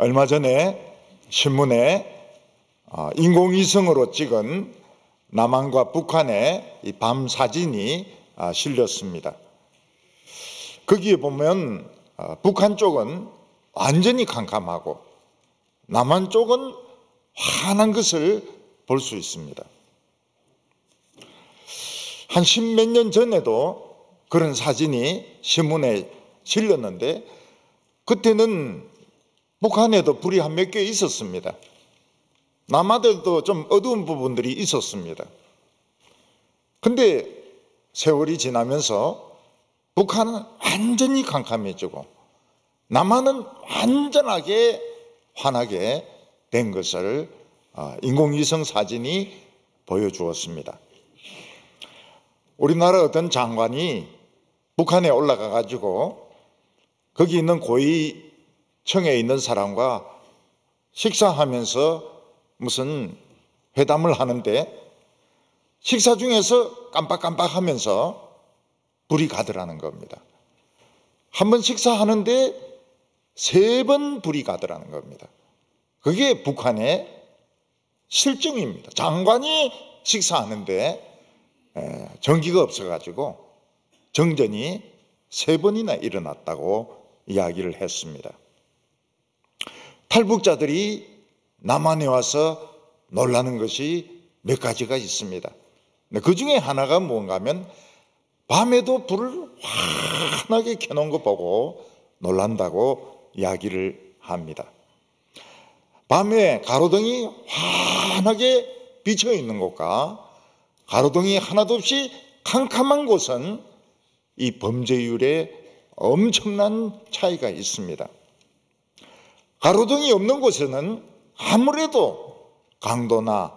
얼마 전에 신문에 인공위성으로 찍은 남한과 북한의 이 밤 사진이 실렸습니다. 거기에 보면 북한 쪽은 완전히 캄캄하고 남한 쪽은 환한 것을 볼 수 있습니다. 한 십몇 년 전에도 그런 사진이 신문에 실렸는데 그때는 북한에도 불이 한 몇 개 있었습니다. 남한에도 좀 어두운 부분들이 있었습니다. 근데 세월이 지나면서 북한은 완전히 캄캄해지고 남한은 완전하게 환하게 된 것을 인공위성 사진이 보여주었습니다. 우리나라 어떤 장관이 북한에 올라가 가지고 거기 있는 고위청에 있는 사람과 식사하면서 무슨 회담을 하는데 식사 중에서 깜빡깜빡하면서 불이 가더라는 겁니다. 한 번 식사하는데 3번 불이 가더라는 겁니다. 그게 북한의 실정입니다. 장관이 식사하는데 전기가 없어가지고 정전이 3번이나 일어났다고 이야기를 했습니다. 탈북자들이 남한에 와서 놀라는 것이 몇 가지가 있습니다. 그 중에 하나가 뭔가 하면 밤에도 불을 환하게 켜놓은 거 보고 놀란다고 이야기를 합니다. 밤에 가로등이 환하게 비쳐 있는 곳과 가로등이 하나도 없이 캄캄한 곳은 이 범죄율에 엄청난 차이가 있습니다. 가로등이 없는 곳에는 아무래도 강도나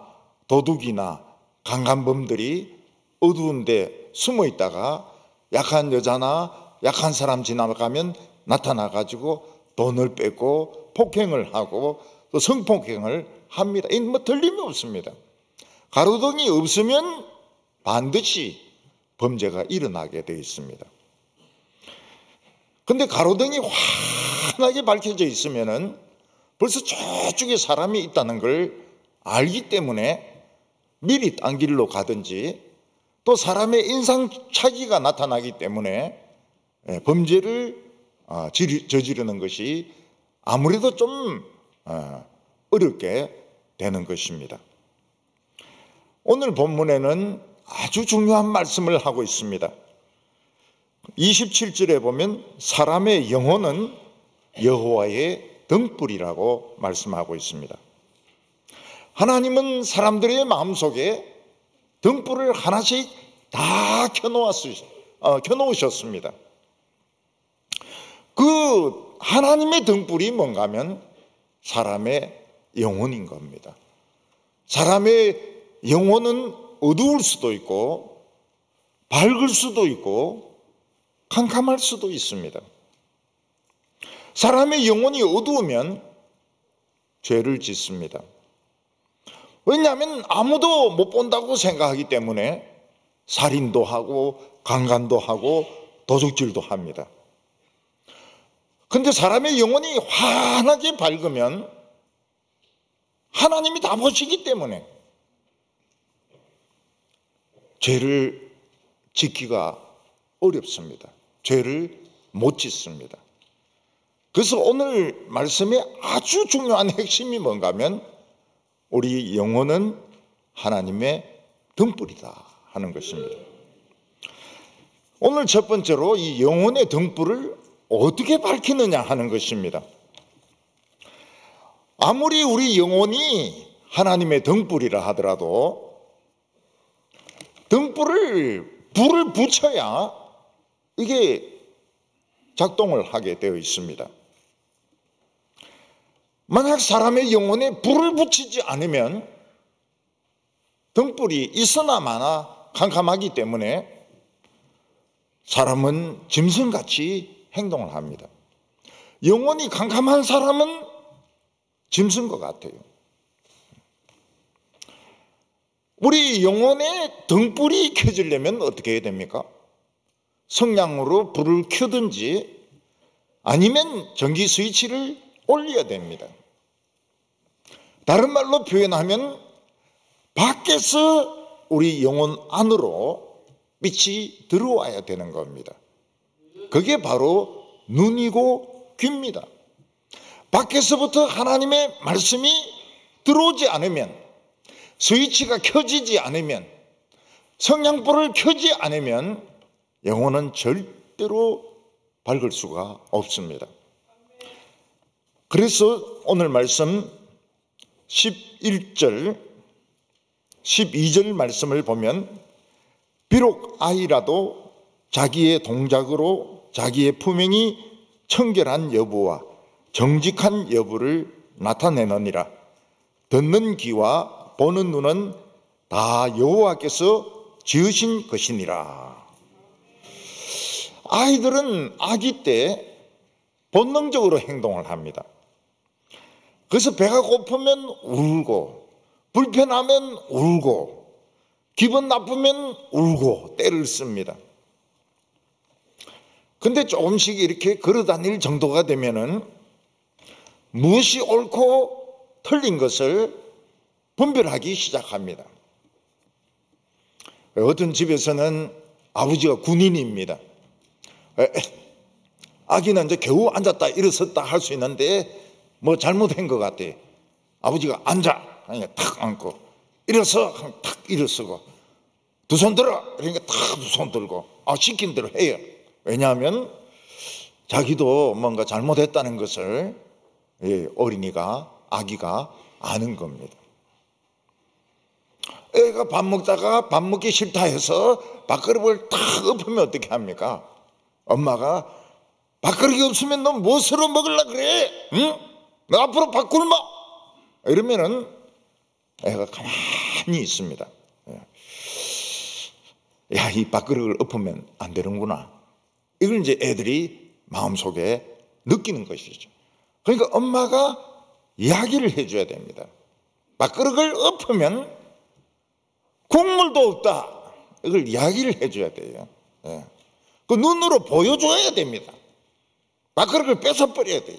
도둑이나 강간범들이 어두운 데 숨어 있다가 약한 여자나 약한 사람 지나가면 나타나가지고 돈을 뺏고 폭행을 하고 또 성폭행을 합니다. 이 뭐 틀림이 없습니다. 가로등이 없으면 반드시 범죄가 일어나게 되어 있습니다. 그런데 가로등이 환하게 밝혀져 있으면은 벌써 저쪽에 사람이 있다는 걸 알기 때문에 미리 딴 길로 가든지 또 사람의 인상착의가 나타나기 때문에 범죄를 저지르는 것이 아무래도 좀 어렵게 되는 것입니다. 오늘 본문에는 아주 중요한 말씀을 하고 있습니다. 27절에 보면 사람의 영혼은 여호와의 등불이라고 말씀하고 있습니다. 하나님은 사람들의 마음속에 등불을 하나씩 다 켜놓으셨습니다. 그 하나님의 등불이 뭔가 하면 사람의 영혼인 겁니다. 사람의 영혼은 어두울 수도 있고 밝을 수도 있고 캄캄할 수도 있습니다. 사람의 영혼이 어두우면 죄를 짓습니다. 왜냐하면 아무도 못 본다고 생각하기 때문에 살인도 하고 강간도 하고 도둑질도 합니다. 그런데 사람의 영혼이 환하게 밝으면 하나님이 다 보시기 때문에 죄를 짓기가 어렵습니다. 죄를 못 짓습니다. 그래서 오늘 말씀의 아주 중요한 핵심이 뭔가 하면 우리 영혼은 하나님의 등불이다 하는 것입니다. 오늘 첫 번째로 이 영혼의 등불을 어떻게 밝히느냐 하는 것입니다. 아무리 우리 영혼이 하나님의 등불이라 하더라도 불을 붙여야 이게 작동을 하게 되어 있습니다. 만약 사람의 영혼에 불을 붙이지 않으면 등불이 있으나 마나 캄캄하기 때문에 사람은 짐승같이 행동을 합니다. 영혼이 캄캄한 사람은 짐승과 같아요. 우리 영혼에 등불이 켜지려면 어떻게 해야 됩니까? 성냥으로 불을 켜든지 아니면 전기 스위치를 올려야 됩니다. 다른 말로 표현하면 밖에서 우리 영혼 안으로 빛이 들어와야 되는 겁니다. 그게 바로 눈이고 귀입니다. 밖에서부터 하나님의 말씀이 들어오지 않으면, 스위치가 켜지지 않으면, 성냥불을 켜지 않으면 영혼은 절대로 밝을 수가 없습니다. 그래서 오늘 말씀 11절, 12절 말씀을 보면 비록 아이라도 자기의 동작으로 자기의 품행이 청결한 여부와 정직한 여부를 나타내느니라. 듣는 귀와 보는 눈은 다 여호와께서 지으신 것이니라. 아이들은 아기 때 본능적으로 행동을 합니다. 그래서 배가 고프면 울고, 불편하면 울고, 기분 나쁘면 울고 떼를 씁니다. 근데 조금씩 이렇게 걸어다닐 정도가 되면은 무엇이 옳고 틀린 것을 분별하기 시작합니다. 어떤 집에서는 아버지가 군인입니다. 아기는 이제 겨우 앉았다 일어섰다 할 수 있는데 뭐 잘못한 것 같아. 아버지가 앉아 하니까 탁 앉고, 일어서 탁 일어서고, 두 손 들어 그러니까 탁 두 손 들고, 시킨 대로 해요. 왜냐하면 자기도 뭔가 잘못했다는 것을 어린이가, 아기가 아는 겁니다. 애가 밥 먹다가 밥 먹기 싫다 해서 밥그릇을 탁 엎으면 어떻게 합니까? 엄마가 밥그릇이 없으면 너 무엇으로 먹으려 그래? 응? 너 앞으로 밥 굶어! 이러면은 애가 가만히 있습니다. 야, 이 밥그릇을 엎으면 안 되는구나. 이걸 이제 애들이 마음속에 느끼는 것이죠. 그러니까 엄마가 이야기를 해줘야 됩니다. 밥그릇을 엎으면 국물도 없다. 이걸 이야기를 해줘야 돼요. 그 눈으로 보여줘야 됩니다. 밥그릇을 뺏어버려야 돼요.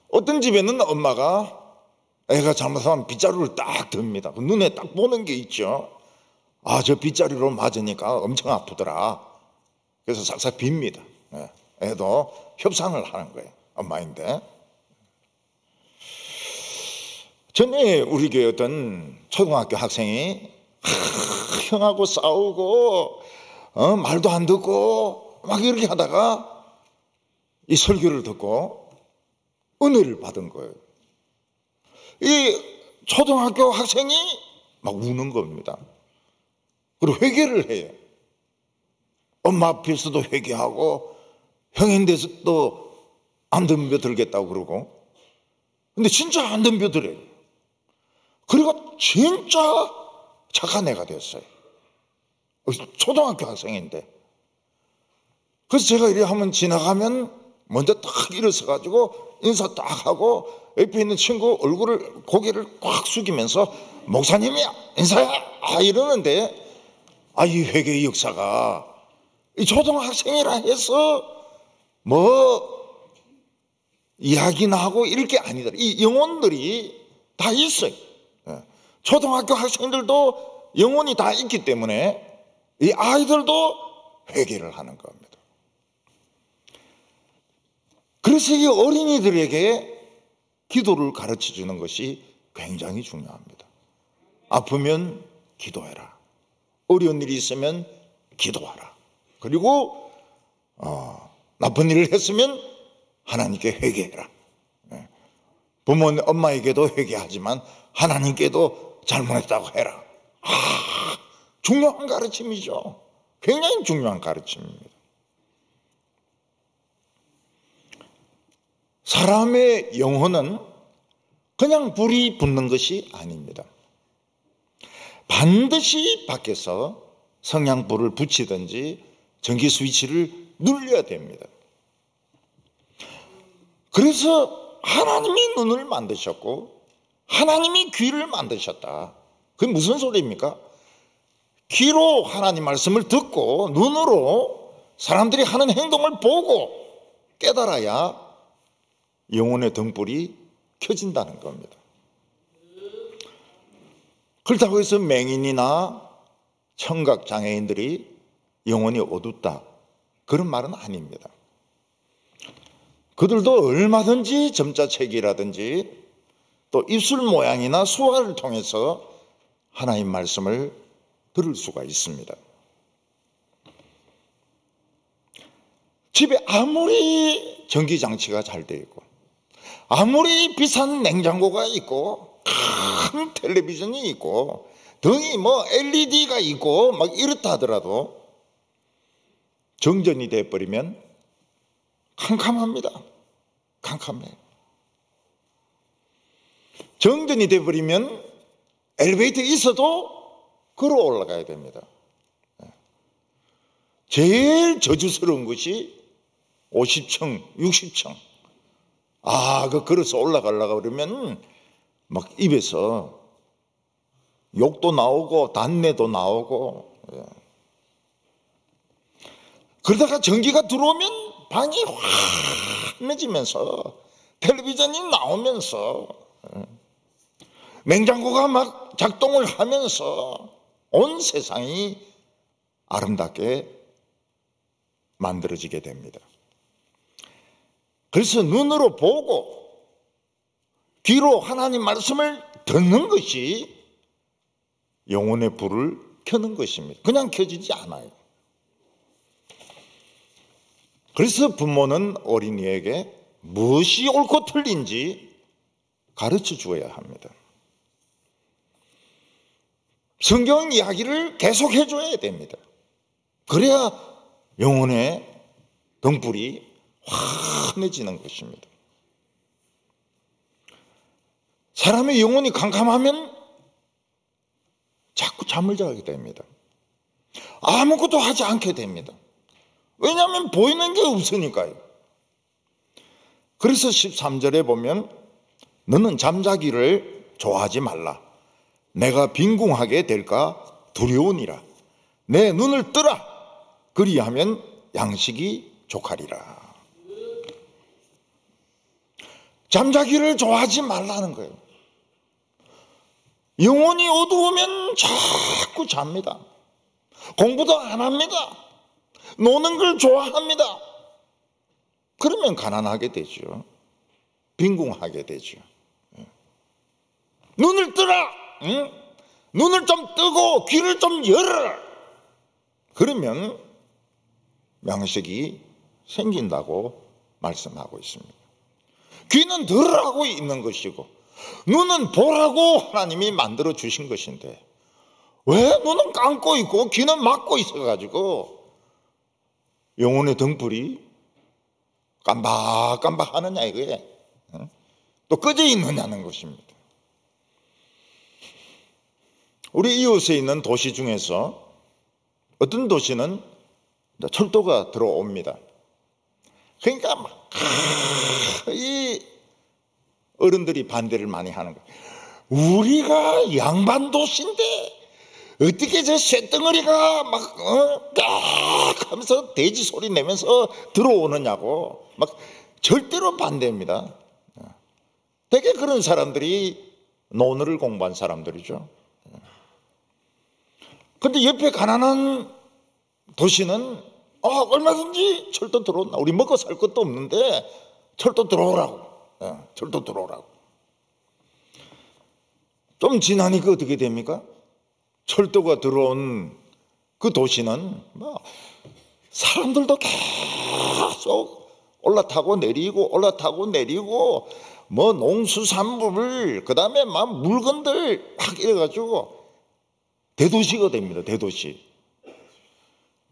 어떤 집에는 엄마가 애가 잘못하면 빗자루를 딱 듭니다. 그 눈에 딱 보는 게 있죠. 저 빗자루로 맞으니까 엄청 아프더라. 그래서 싹싹 빕니다. 애도 협상을 하는 거예요. 엄마인데. 전에 우리 교회 어떤 초등학교 학생이 형하고 싸우고 말도 안 듣고 막 이렇게 하다가 이 설교를 듣고 은혜를 받은 거예요. 이 초등학교 학생이 막 우는 겁니다. 그리고 회개를 해요. 엄마 앞에서도 회개하고 형인데서도 안 덤벼들겠다고 그러고. 근데 진짜 안 덤벼들어요. 그리고 진짜 착한 애가 됐어요. 초등학교 학생인데. 그래서 제가 이렇게 한번 지나가면 먼저 딱 일어서가지고 인사 딱 하고 옆에 있는 친구 얼굴을, 고개를 꽉 숙이면서 목사님이야 인사해 이러는데, 이 회개의 역사가 이 초등학생이라 해서 뭐 이야기나 하고 이럴 게 아니더라. 이 영혼들이 다 있어요. 초등학교 학생들도 영혼이 다 있기 때문에 이 아이들도 회개를 하는 겁니다. 그래서 이 어린이들에게 기도를 가르쳐 주는 것이 굉장히 중요합니다. 아프면 기도해라. 어려운 일이 있으면 기도하라. 그리고 나쁜 일을 했으면 하나님께 회개해라. 부모님, 엄마에게도 회개하지만 하나님께도 잘못했다고 해라. 중요한 가르침이죠. 굉장히 중요한 가르침입니다. 사람의 영혼은 그냥 불이 붙는 것이 아닙니다. 반드시 밖에서 성냥불을 붙이든지 전기 스위치를 눌려야 됩니다. 그래서 하나님이 눈을 만드셨고 하나님이 귀를 만드셨다. 그게 무슨 소리입니까? 귀로 하나님 말씀을 듣고 눈으로 사람들이 하는 행동을 보고 깨달아야 영혼의 등불이 켜진다는 겁니다. 그렇다고 해서 맹인이나 청각장애인들이 영혼이 어둡다, 그런 말은 아닙니다. 그들도 얼마든지 점자책이라든지 또 입술 모양이나 수화를 통해서 하나님 말씀을 들을 수가 있습니다. 집에 아무리 전기장치가 잘 되어 있고 아무리 비싼 냉장고가 있고 큰 텔레비전이 있고 등이 뭐 LED가 있고 막 이렇다 하더라도 정전이 돼버리면 캄캄합니다. 캄캄해요. 정전이 돼버리면 엘리베이터에 있어도 걸어 올라가야 됩니다. 제일 저주스러운 것이 50층, 60층. 그 걸어서 올라가려고 그러면 막 입에서 욕도 나오고 단내도 나오고. 그러다가 전기가 들어오면 방이 환해지면서 텔레비전이 나오면서 냉장고가 막 작동을 하면서 온 세상이 아름답게 만들어지게 됩니다. 그래서 눈으로 보고 귀로 하나님 말씀을 듣는 것이 영혼의 불을 켜는 것입니다. 그냥 켜지지 않아요. 그래서 부모는 어린이에게 무엇이 옳고 틀린지 가르쳐 주어야 합니다. 성경 이야기를 계속해 줘야 됩니다. 그래야 영혼의 등불이 환해지는 것입니다. 사람의 영혼이 캄캄하면 자꾸 잠을 자게 됩니다. 아무것도 하지 않게 됩니다. 왜냐하면 보이는 게 없으니까요. 그래서 13절에 보면 너는 잠자기를 좋아하지 말라. 내가 빈궁하게 될까 두려우니라. 내 눈을 뜨라. 그리하면 양식이 족하리라. 잠자기를 좋아하지 말라는 거예요. 영혼이 어두우면 자꾸 잡니다. 공부도 안 합니다. 노는 걸 좋아합니다. 그러면 가난하게 되죠. 빈궁하게 되죠. 눈을 뜨라. 응? 눈을 좀 뜨고 귀를 좀 열어라. 그러면 양식이 생긴다고 말씀하고 있습니다. 귀는 들으라고 있는 것이고 눈은 보라고 하나님이 만들어 주신 것인데 왜 눈은 감고 있고 귀는 막고 있어가지고 영혼의 등불이 깜박깜박 하느냐 이거에 또 꺼져 있느냐는 것입니다. 우리 이웃에 있는 도시 중에서 어떤 도시는 철도가 들어옵니다. 그러니까 막 이 어른들이 반대를 많이 하는 거예요. 우리가 양반 도시인데 어떻게 저 쇳덩어리가 막 깍 하면서 돼지 소리 내면서 들어오느냐고 막 절대로 반대입니다. 되게 그런 사람들이 논어를 공부한 사람들이죠. 근데 옆에 가난한 도시는 얼마든지 철도 들어온다. 우리 먹고 살 것도 없는데 철도 들어오라고. 철도 들어오라고. 좀 지나니까 어떻게 됩니까? 철도가 들어온 그 도시는 사람들도 계속 올라타고 내리고 올라타고 내리고 농수산물 그다음에 막 물건들 막 이래가지고 대도시가 됩니다. 대도시.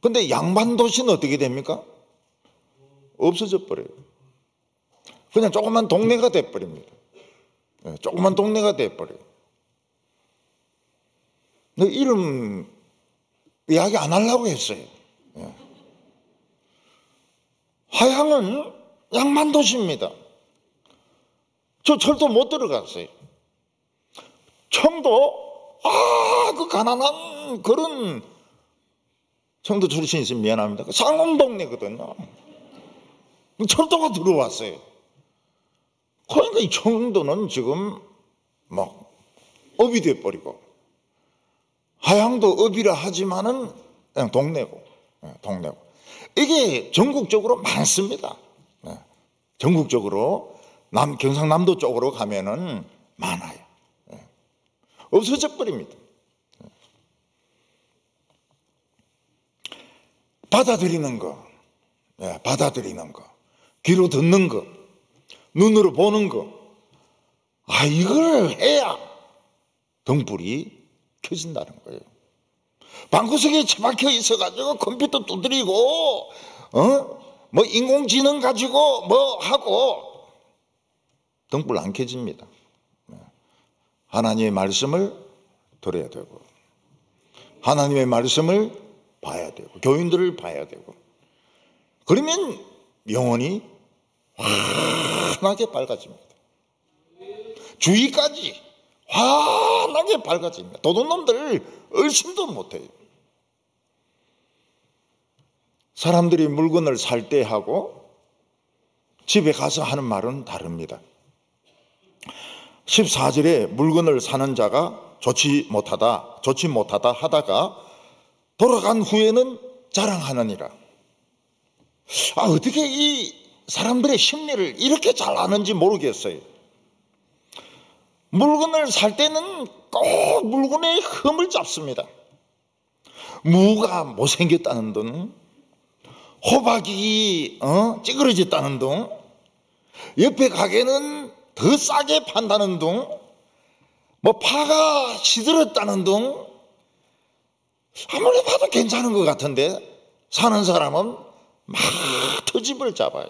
근데 양반 도시는 어떻게 됩니까? 없어져 버려요. 그냥 조그만 동네가 돼버립니다. 조그만 동네가 돼버려요. 이름 이야기 안 하려고 했어요. 하양은 양반 도시입니다. 저 철도 못 들어갔어요. 청도 그 가난한 그런 청도 출신이 있으면 미안합니다. 상업동네거든요. 철도가 들어왔어요. 그러니까 이 청도는 지금 막 업이 돼버리고, 하양도 업이라 하지만은 그냥 동네고, 동네고. 이게 전국적으로 많습니다. 전국적으로 경상남도 쪽으로 가면은 많아요. 없어져 버립니다. 받아들이는 거, 받아들이는 거, 귀로 듣는 거, 눈으로 보는 거, 이걸 해야 등불이 켜진다는 거예요. 방구석에 처박혀 있어가지고 컴퓨터 두드리고, 뭐 인공지능 가지고 뭐 하고, 등불 안 켜집니다. 하나님의 말씀을 들어야 되고, 하나님의 말씀을 봐야 되고, 교인들을 봐야 되고, 그러면 영혼이 환하게 밝아집니다. 주위까지 환하게 밝아집니다. 도둑놈들 얼씬도 못해요. 사람들이 물건을 살 때 하고 집에 가서 하는 말은 다릅니다. 14절에 물건을 사는 자가 좋지 못하다 하다가 돌아간 후에는 자랑하느니라. 어떻게 이 사람들의 심리를 이렇게 잘 아는지 모르겠어요. 물건을 살 때는 꼭 물건의 흠을 잡습니다. 무가 못생겼다는 등, 호박이 찌그러졌다는 등, 옆에 가게는 더 싸게 판다는 등, 뭐 파가 시들었다는 등, 아무리 봐도 괜찮은 것 같은데 사는 사람은 막 터집을 잡아요.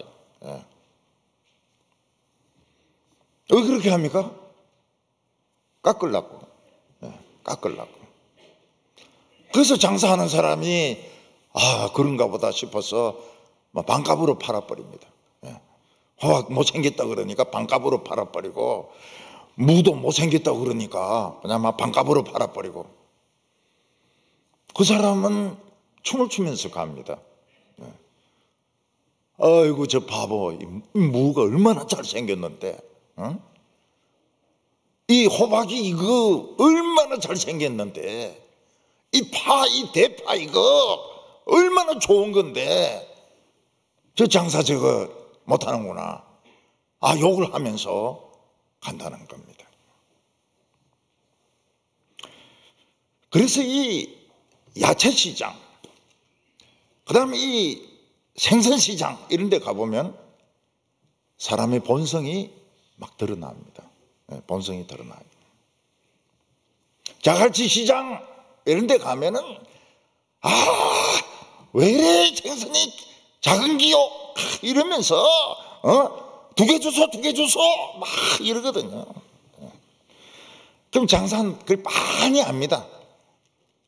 왜 그렇게 합니까? 깎으려고. 깎으려고. 그래서 장사하는 사람이 그런가 보다 싶어서 반값으로 팔아버립니다. 호박 못생겼다 그러니까 반값으로 팔아버리고, 무도 못생겼다 그러니까 그냥 반값으로 팔아버리고, 그 사람은 춤을 추면서 갑니다. 아이고 저 바보, 이 무가 얼마나 잘생겼는데, 이 호박이 이거 얼마나 잘생겼는데, 이 대파 이거 얼마나 좋은 건데 저 장사 저거 못하는구나. 욕을 하면서 간다는 겁니다. 그래서 이 야채시장, 그 다음에 이 생선시장 이런 데 가보면 사람의 본성이 막 드러납니다. 본성이 드러나요. 자갈치 시장 이런 데 가면은 왜 이래 생선이 작은 기요 이러면서 두 개 주소 막 이러거든요. 그럼 장사는 그걸 많이 합니다.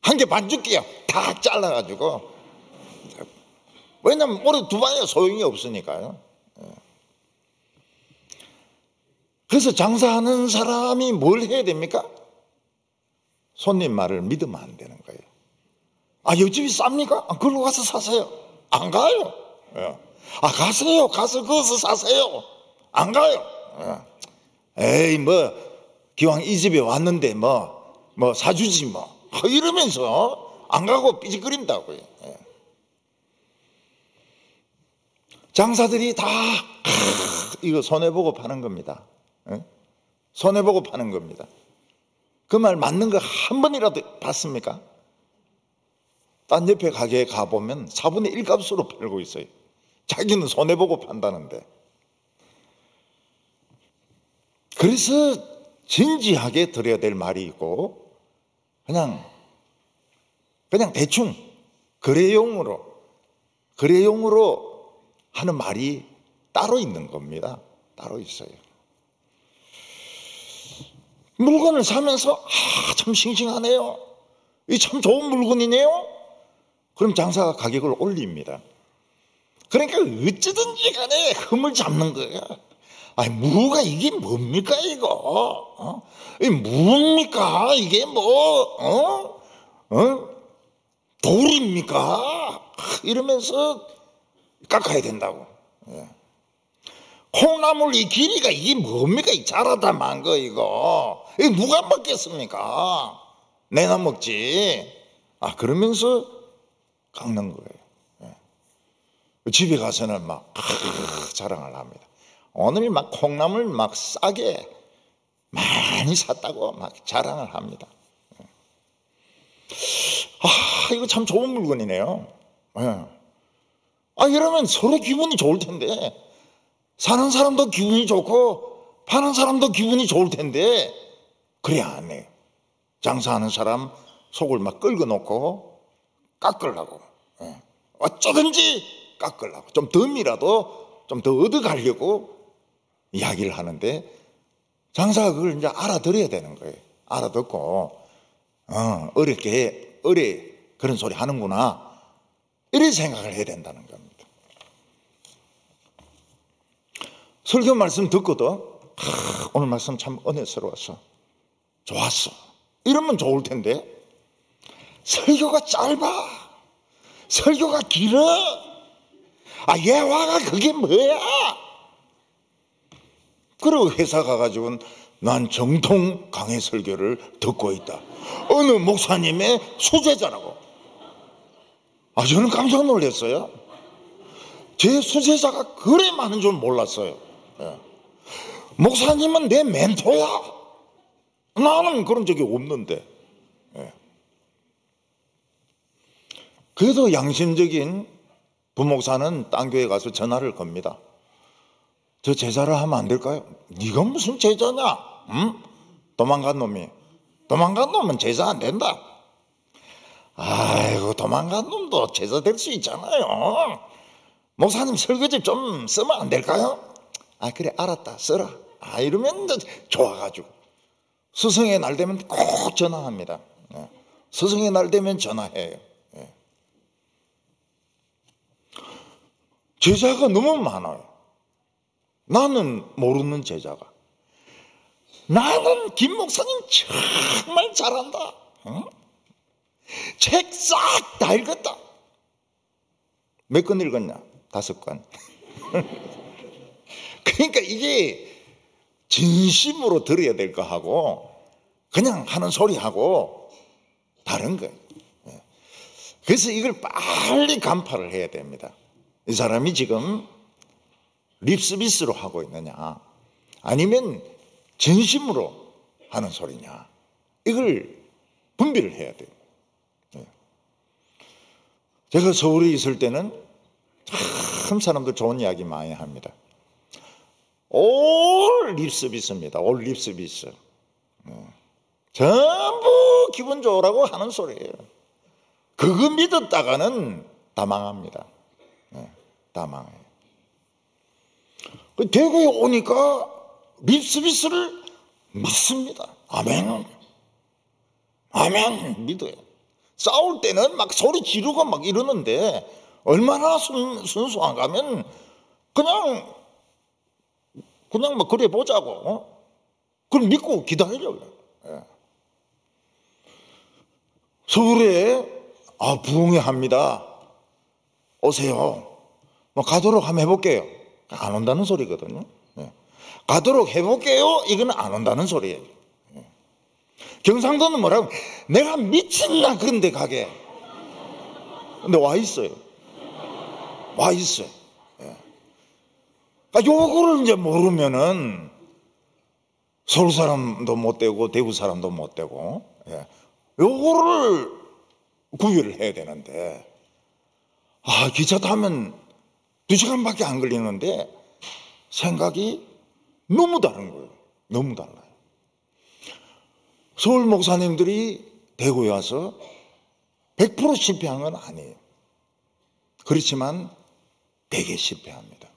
한 개 반 줄게요. 다 잘라가지고. 왜냐면 오래 두봐야 소용이 없으니까요. 그래서 장사하는 사람이 뭘 해야 됩니까? 손님 말을 믿으면 안 되는 거예요. 옆집이 쌉니까? 그걸로 가서 사세요. 안 가요. 가세요. 가서 거기서 사세요. 안 가요. 에이 기왕 이 집에 왔는데 사주지 이러면서 안 가고 삐직거린다고요. 장사들이 다 이거 손해보고 파는 겁니다. 손해보고 파는 겁니다. 그 말 맞는 거 한 번이라도 봤습니까? 딴 옆에 가게에 가보면 4분의 1 값으로 팔고 있어요. 자기는 손해보고 판다는데. 그래서 진지하게 들어야 될 말이 있고, 그냥 대충 거래용으로 하는 말이 따로 있는 겁니다. 따로 있어요. 물건을 사면서 참 싱싱하네요. 이 참 좋은 물건이네요. 그럼 장사가 가격을 올립니다. 그러니까 어찌든지 간에 흠을 잡는 거야. 무가 이게 뭡니까 이거? 이 뭡니까 이게 돌입니까? 이러면서 깎아야 된다고. 콩나물 이 길이가 이게 뭡니까? 이 자라다 만 거 이거 누가 먹겠습니까? 내나 먹지. 그러면서 깎는 거예요. 집에 가서는 막 자랑을 합니다. 오늘 막 콩나물 막 싸게 많이 샀다고 막 자랑을 합니다. 이거 참 좋은 물건이네요. 이러면 서로 기분이 좋을 텐데, 사는 사람도 기분이 좋고 파는 사람도 기분이 좋을 텐데 그래 안 해요. 장사하는 사람 속을 막 긁어 놓고 깎으려고, 어쩌든지 깎으려고, 좀 덤이라도 좀 더 얻어가려고 이야기를 하는데, 장사가 그걸 이제 알아들어야 되는 거예요. 알아듣고 어려 그런 소리 하는구나, 이런 생각을 해야 된다는 겁니다. 설교 말씀 듣거든, 오늘 말씀 참 은혜스러웠어, 좋았어, 이러면 좋을 텐데, 설교가 짧아, 설교가 길어, 예화가 그게 뭐야? 그리고 회사 가가지고는 난 정통 강해 설교를 듣고 있다, 어느 목사님의 수제자라고. 저는 깜짝 놀랐어요. 제 수제자가 그래 많은 줄 몰랐어요. 목사님은 내 멘토야? 나는 그런 적이 없는데. 그래도 양심적인 부목사는 딴 교회 가서 전화를 겁니다. 저 제자를 하면 안 될까요? 네가 무슨 제자냐? 응? 도망간 놈이. 도망간 놈은 제자 안 된다. 아이고, 도망간 놈도 제자 될 수 있잖아요. 목사님 설교집 좀 쓰면 안 될까요? 그래, 알았다, 써라. 이러면 좋아가지고 스승의 날 되면 꼭 전화합니다. 스승의 날 되면 전화해요. 제자가 너무 많아요. 나는 모르는 제자가. 나는 김 목사님 정말 잘한다, 책 싹 다 읽었다. 몇 권 읽었냐? 5권. 그러니까 이게 진심으로 들어야 될 거 하고 그냥 하는 소리하고 다른 거예요. 그래서 이걸 빨리 간파를 해야 됩니다. 이 사람이 지금 립서비스로 하고 있느냐, 아니면 진심으로 하는 소리냐, 이걸 분별을 해야 돼요. 제가 서울에 있을 때는 참 사람들 좋은 이야기 많이 합니다. 올 립서비스입니다. 올 립서비스. 전부 기분 좋으라고 하는 소리예요. 그거 믿었다가는 다 망합니다. 다 망해요. 대구에 오니까 립서비스를 믿습니다. 아멘. 아멘. 믿어요. 싸울 때는 막 소리 지르고 막 이러는데, 얼마나 순수한가 하면 그냥 뭐 그래 보자고, 그걸 믿고 기다리려고. 서울에 부흥회합니다, 오세요. 뭐 가도록 한번 해볼게요. 안 온다는 소리거든요. 가도록 해볼게요, 이건 안 온다는 소리예요. 경상도는 뭐라고? 내가 미친나 그런데 가게. 근데 와 있어요. 와 있어요. 요거를 이제 모르면은 서울 사람도 못 되고 대구 사람도 못 되고, 요거를 구별을 해야 되는데, 기차 타면 2시간밖에 안 걸리는데 생각이 너무 다른 거예요. 너무 달라요. 서울 목사님들이 대구에 와서 100% 실패한 건 아니에요. 그렇지만 되게 실패합니다.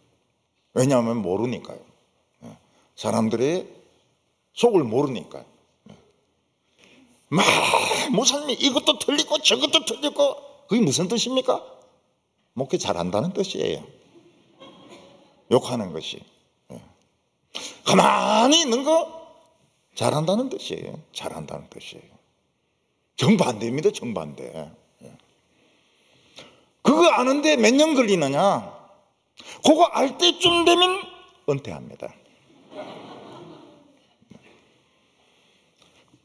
왜냐하면 모르니까요. 사람들의 속을 모르니까요. 목사님이 이것도 틀리고 저것도 틀리고, 그게 무슨 뜻입니까? 목회 잘한다는 뜻이에요. 욕하는 것이. 가만히 있는 거 잘한다는 뜻이에요. 잘한다는 뜻이에요. 정반대입니다. 정반대. 그거 아는데 몇 년 걸리느냐? 그거 알 때쯤 되면 은퇴합니다.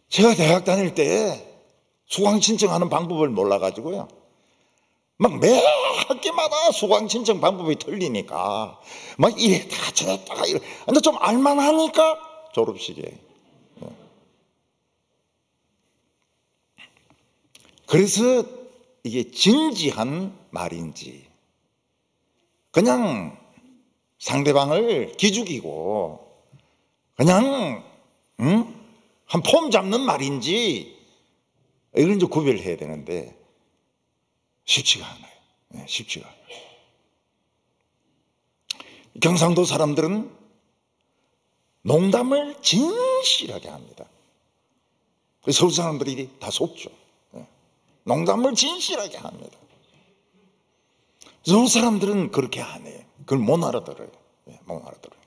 제가 대학 다닐 때 수강 신청하는 방법을 몰라가지고요, 막 매 학기마다 수강 신청 방법이 틀리니까 막 이랬다가 저랬다가 이래. 근데 좀 알만하니까 졸업식에. 그래서 이게 진지한 말인지 그냥 상대방을 기죽이고 그냥 한 폼 잡는 말인지 이걸 이제 구별해야 되는데 쉽지가 않아요. 쉽지가 않아요. 경상도 사람들은 농담을 진실하게 합니다. 서울 사람들이 다 속죠. 농담을 진실하게 합니다. 서울 사람들은 그렇게 안 해요. 그걸 못 알아들어요. 못 알아들어요.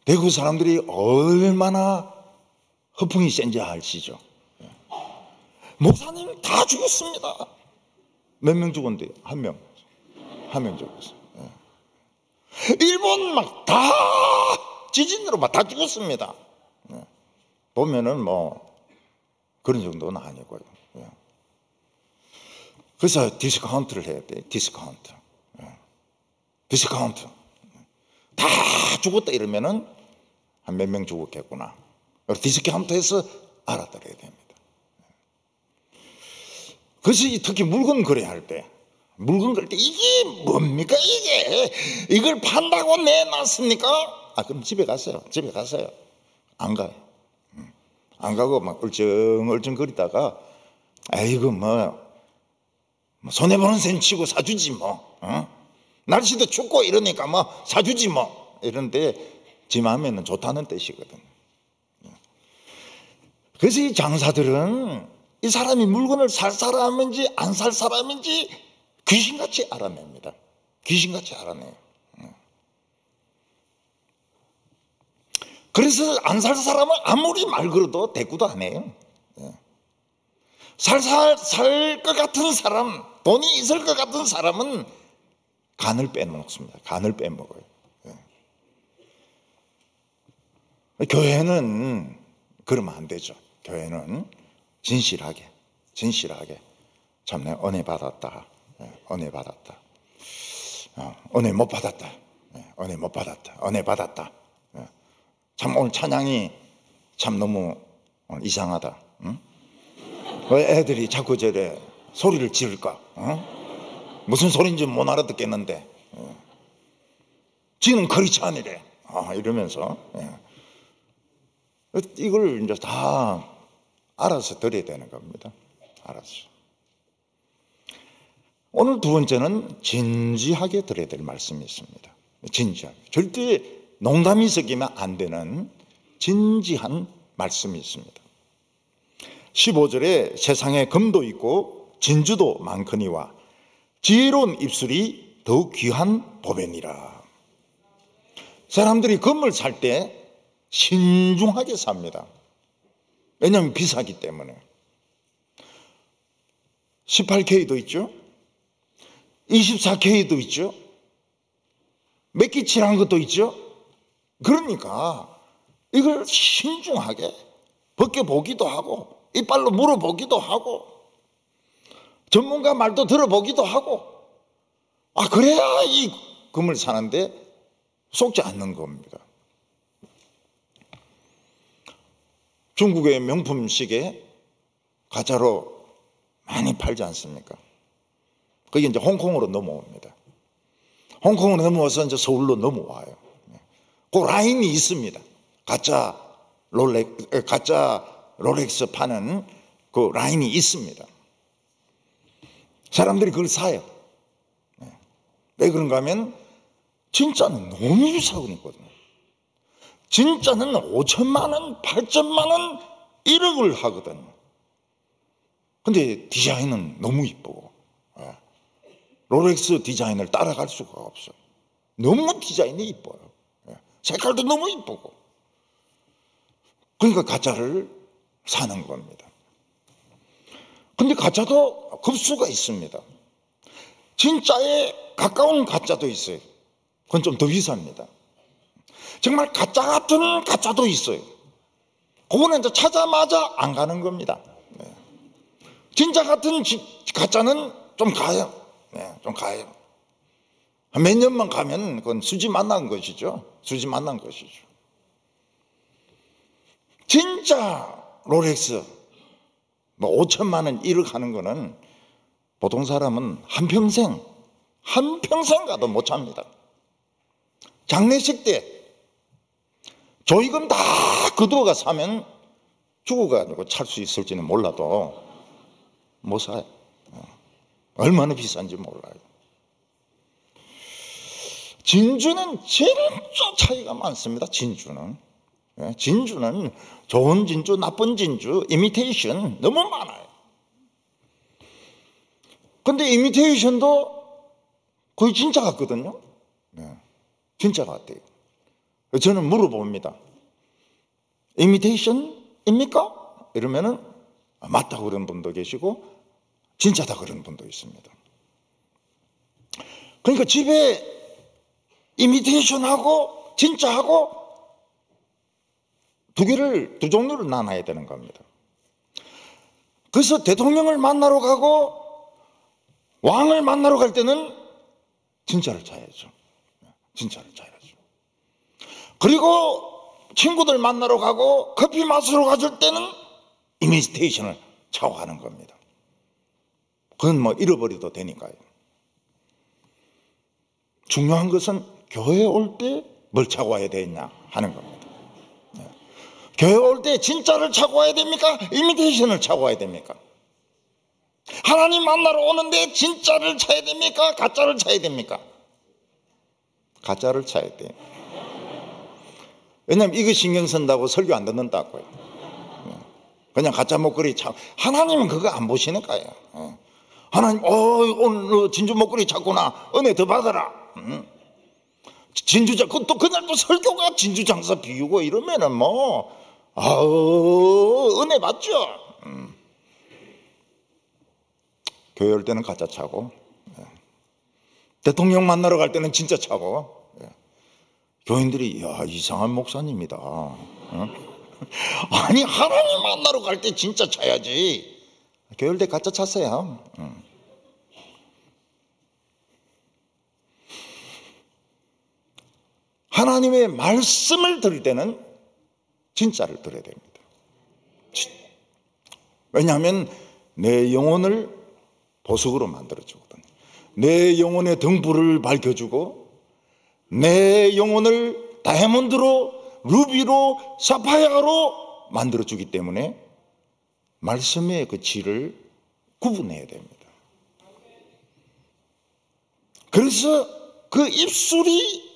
대구 사람들이 얼마나 허풍이 센지 아시죠? 목사님 다 죽었습니다. 몇 명 죽었는데? 한 명 죽었어요. 일본 막 다 지진으로 막 다 죽었습니다. 보면은 뭐 그런 정도는 아니고요. 그래서 디스카운트를 해야 돼. 디스카운트. 다 죽었다 이러면은 한 몇 명 죽었겠구나. 디스카운트해서 알아들어야 됩니다. 그래서 특히 물건 거래할 때, 이게 뭡니까 이걸 판다고 내놨습니까? 그럼 집에 가세요. 안 가요. 안 가고 막 얼쩡얼쩡 거리다가 아이고 뭐 손해보는 셈 치고 사주지 뭐. 날씨도 춥고 이러니까 뭐 사주지 뭐. 이런데 지 마음에는 좋다는 뜻이거든. 그래서 이 장사들은 이 사람이 물건을 살 사람인지 안 살 사람인지 귀신같이 알아냅니다. 귀신같이 알아내요. 그래서 안 살 사람은 아무리 말 걸어도 대꾸도 안 해요. 살 것 같은 사람, 돈이 있을 것 같은 사람은 간을 빼먹습니다. 간을 빼먹어요. 교회는 그러면 안 되죠. 교회는 진실하게 참 내가 은혜 받았다. 은혜 받았다. 은혜 못 받았다. 은혜 받았다. 참 오늘 찬양이 참 너무 이상하다. 왜 애들이 자꾸 저래 소리를 지를까? 무슨 소리인지 못 알아듣겠는데 지는 크리스찬이래. 이러면서 이걸 이제 다 알아서 드려야 되는 겁니다. 알아서. 오늘 두 번째는 진지하게 드려야 될 말씀이 있습니다. 진지하게. 절대 농담이 섞이면 안 되는 진지한 말씀이 있습니다. 15절에 세상에 금도 있고 진주도 많거니와 지혜로운 입술이 더욱 귀한 보배니라. 사람들이 금을 살 때 신중하게 삽니다. 왜냐하면 비싸기 때문에. 18K도 있죠. 24K도 있죠. 몇기 칠한 것도 있죠. 그러니까 이걸 신중하게 벗겨보기도 하고 이빨로 물어보기도 하고 전문가 말도 들어보기도 하고 그래야 이 금을 사는데 속지 않는 겁니다. 중국의 명품 시계 가짜로 많이 팔지 않습니까? 그게 이제 홍콩으로 넘어옵니다. 홍콩으로 넘어와서 이제 서울로 넘어와요. 그 라인이 있습니다. 가짜 롤렉스 파는 그 라인이 있습니다. 사람들이 그걸 사요. 왜 그런가 하면 진짜는 너무 비싸거든요. 진짜는 5천만 원, 8천만 원, 1억을 하거든. 근데 디자인은 너무 이쁘고 롤렉스 디자인을 따라갈 수가 없어요. 너무 디자인이 이뻐요. 색깔도 너무 이쁘고. 그러니까 가짜를 사는 겁니다. 근데 가짜도 급수가 있습니다. 진짜에 가까운 가짜도 있어요. 그건 좀 더 비쌉니다. 정말 가짜 같은 가짜도 있어요. 그거는 이제 찾아마자 안 가는 겁니다. 진짜 같은 가짜는 좀 가요. 좀 가요. 몇 년만 가면 그건 수지 만난 것이죠. 수지 만난 것이죠. 진짜 롤렉스 뭐 5천만 원 1억 하는 거는 보통 사람은 한평생 가도 못 찹니다. 장례식 때 조의금 다 거두어가 사면 죽어가지고 찰 수 있을지는 몰라도 못 사요. 얼마나 비싼지 몰라요. 진주는 진짜 차이가 많습니다. 진주는 좋은 진주, 나쁜 진주, 이미테이션 너무 많아요. 근데 이미테이션도 거의 진짜 같거든요. 진짜 같아요. 저는 물어봅니다. 이미테이션입니까? 이러면은 맞다고 그러는 분도 계시고 진짜다 그러는 분도 있습니다. 그러니까 집에 이미테이션하고 진짜하고 두 종류를 나눠야 되는 겁니다. 그래서 대통령을 만나러 가고 왕을 만나러 갈 때는 진짜를 찾아야죠. 진짜를 찾아야죠. 그리고 친구들 만나러 가고 커피 마시러 가줄 때는 이미테이션을 차고 가는 겁니다. 그건 뭐 잃어버려도 되니까요. 중요한 것은 교회에 올 때 뭘 차고 와야 되냐 하는 겁니다. 교회 올 때 진짜를 차고 와야 됩니까? 이미테이션을 차고 와야 됩니까? 하나님 만나러 오는데 진짜를 차야 됩니까? 가짜를 차야 됩니까? 가짜를 차야 돼요. 왜냐하면 이거 신경 쓴다고 설교 안 듣는다고요. 그냥 가짜 목걸이 차. 하나님은 그거 안 보시니까요. 하나님, 오늘 진주 목걸이 찾구나. 은혜 더 받아라. 진주장, 또 그날 또 설교가 진주장사 비우고 이러면은 은혜 받죠. 교회 올 때는 가짜 차고, 대통령 만나러 갈 때는 진짜 차고, 교인들이, 이상한 목사님이다. 아니, 하나님 만나러 갈 때 진짜 차야지. 교회 올 때 가짜 찼어요. 하나님의 말씀을 들을 때는 진짜를 들어야 됩니다. 왜냐하면 내 영혼을 보석으로 만들어주거든요. 내 영혼의 등불을 밝혀주고 내 영혼을 다이아몬드로, 루비로, 사파이어로 만들어주기 때문에 말씀의 그 질을 구분해야 됩니다. 그래서 그 입술이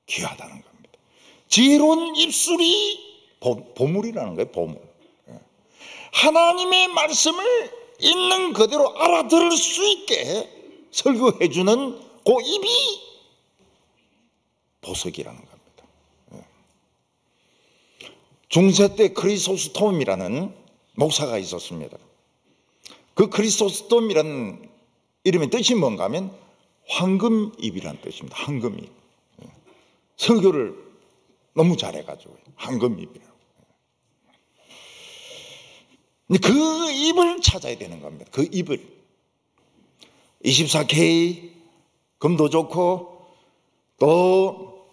귀하다는 겁니다. 지혜로운 입술이 보물이라는 거예요. 보물. 하나님의 말씀을 있는 그대로 알아들을 수 있게 설교해 주는 그 입이 보석이라는 겁니다. 중세 때 크리소스톰이라는 목사가 있었습니다. 그 크리소스톰이라는 이름의 뜻이 뭔가 하면 황금입이라는 뜻입니다. 황금입. 설교를 너무 잘해가지고 황금입이라고. 그 입을 찾아야 되는 겁니다. 그 입을 24K 금도 좋고 또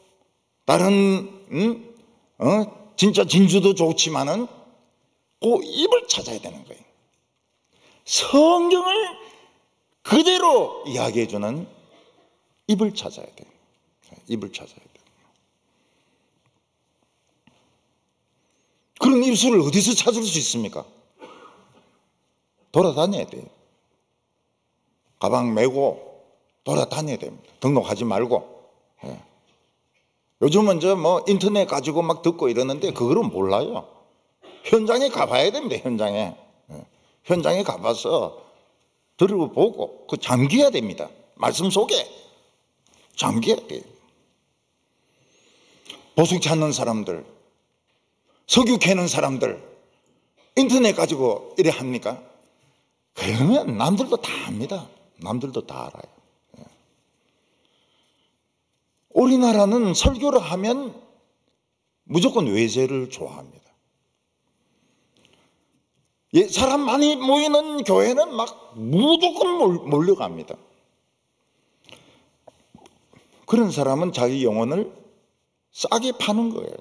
다른 진짜 진주도 좋지만은 그 입을 찾아야 되는 거예요. 성경을 그대로 이야기해주는 입을 찾아야 돼요. 입을 찾아야 돼요. 그런 입술을 어디서 찾을 수 있습니까? 돌아다녀야 돼요. 가방 메고 돌아다녀야 됩니다. 등록하지 말고. 요즘은 인터넷 가지고 막 듣고 이러는데 그거를 몰라요. 현장에 가봐야 됩니다. 현장에 가봐서 들어보고 그 잠겨야 됩니다. 말씀 속에 잠겨야 돼요. 보석 찾는 사람들, 석유 캐는 사람들 인터넷 가지고 이래 합니까? 그러면 남들도 다 합니다. 남들도 다 알아요. 우리나라는 설교를 하면 무조건 외세를 좋아합니다. 사람 많이 모이는 교회는 막 무조건 몰려갑니다. 그런 사람은 자기 영혼을 싸게 파는 거예요.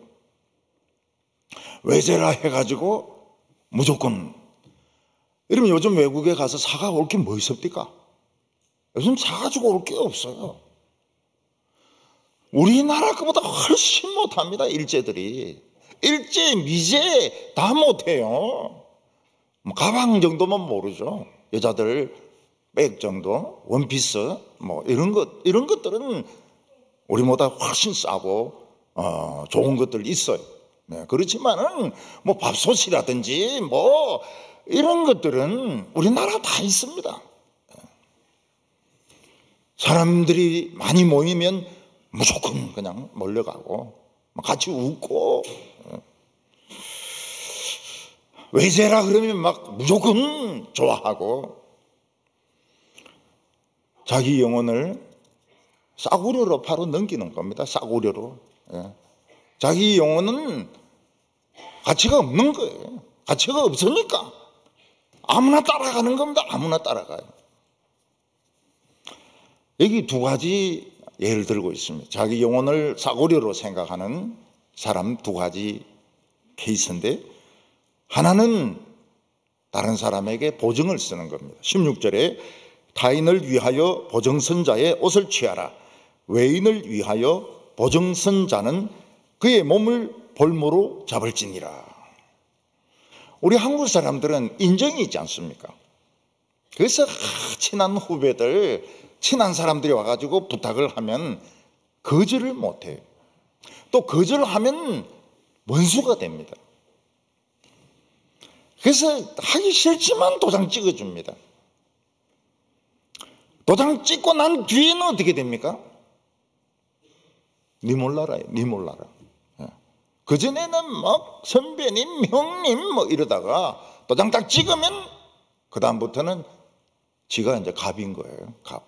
외세라 해가지고 무조건. 이러면 요즘 외국에 가서 사가 올 게 뭐 있습니까? 요즘 사가지고 올 게 없어요. 우리나라 것보다 훨씬 못합니다. 일제들이. 일제, 미제 다 못해요. 가방 정도만 모르죠. 여자들 백 정도, 원피스 이런 것들은 우리보다 훨씬 싸고 좋은 것들 있어요. 네, 그렇지만은 밥솥이라든지 이런 것들은 우리나라 다 있습니다. 사람들이 많이 모이면 무조건 그냥 몰려가고 같이 웃고, 외세라 그러면 막 무조건 좋아하고, 자기 영혼을 싸구려로 바로 넘기는 겁니다. 싸구려로. 자기 영혼은 가치가 없는 거예요. 가치가 없으니까 아무나 따라가는 겁니다. 아무나 따라가요. 여기 두 가지 예를 들고 있습니다. 자기 영혼을 싸구려로 생각하는 사람 두 가지 케이스인데, 하나는 다른 사람에게 보증을 쓰는 겁니다. 16절에 타인을 위하여 보증선자의 옷을 취하라. 외인을 위하여 보증선자는 그의 몸을 볼모로 잡을지니라. 우리 한국 사람들은 인정이 있지 않습니까? 그래서 친한 후배들, 친한 사람들이 와가지고 부탁을 하면 거절을 못해요. 또 거절하면 원수가 됩니다. 그래서 하기 싫지만 도장 찍어줍니다. 도장 찍고 난 뒤에는 어떻게 됩니까? 니 몰라라요. 니 몰라라. 그전에는 선배님, 형님 이러다가 도장 딱 찍으면 그다음부터는 지가 이제 갑인 거예요. 갑.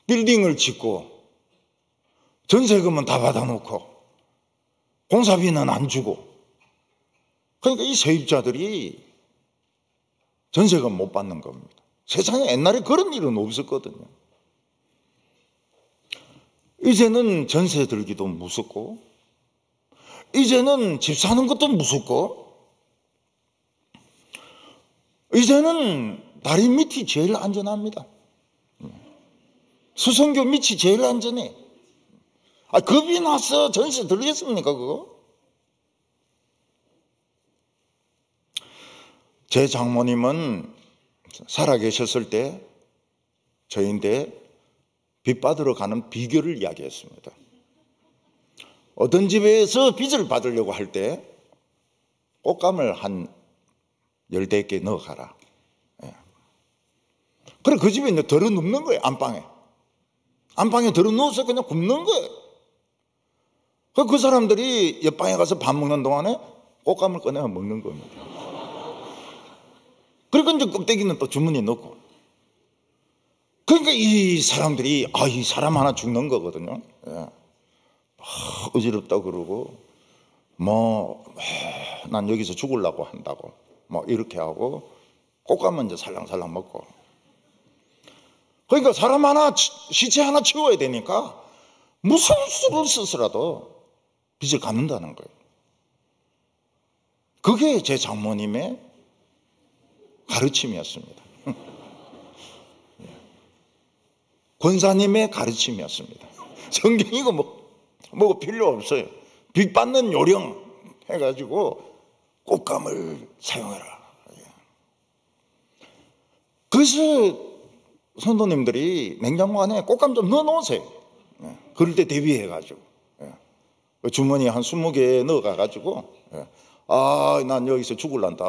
빌딩을 짓고 전세금은 다 받아놓고 공사비는 안 주고, 그러니까 이 세입자들이 전세금 못 받는 겁니다. 세상에 옛날에 그런 일은 없었거든요. 이제는 전세 들기도 무섭고, 이제는 집 사는 것도 무섭고, 이제는 다리 밑이 제일 안전합니다. 수성교 밑이 제일 안전해. 겁이 나서 전세 들겠습니까, 그거? 제 장모님은 살아계셨을 때 저희인데 빚 받으러 가는 비결을 이야기했습니다. 어떤 집에서 빚을 받으려고 할 때 꽃감을 한 10개 넣어가라. 그래, 그 집에 이제 덜어 눕는 거예요. 안방에 덜어 누워서 그냥 굽는 거예요. 그 사람들이 옆방에 가서 밥 먹는 동안에 꽃감을 꺼내서 먹는 겁니다. 그리고 이제 껍데기는 또 주머니에 넣고. 그러니까 이 사람들이 이 사람 하나 죽는 거거든요. 어지럽다 그러고 난 여기서 죽으려고 한다고 이렇게 하고 꽃감은 이제 살랑살랑 먹고. 그러니까 사람 하나, 시체 하나 치워야 되니까 무슨 수를 써서라도 빚을 갚는다는 거예요. 그게 제 장모님의 가르침이었습니다. 권사님의 가르침이었습니다. 성경이고 뭐 필요 없어요. 빚 받는 요령 해가지고 꽃감을 사용해라. 그래서 성도님들이 냉장고 안에 꽃감 좀 넣어놓으세요. 그럴 때 대비해가지고. 주머니 한 20개 넣어가가지고, 난 여기서 죽을란다.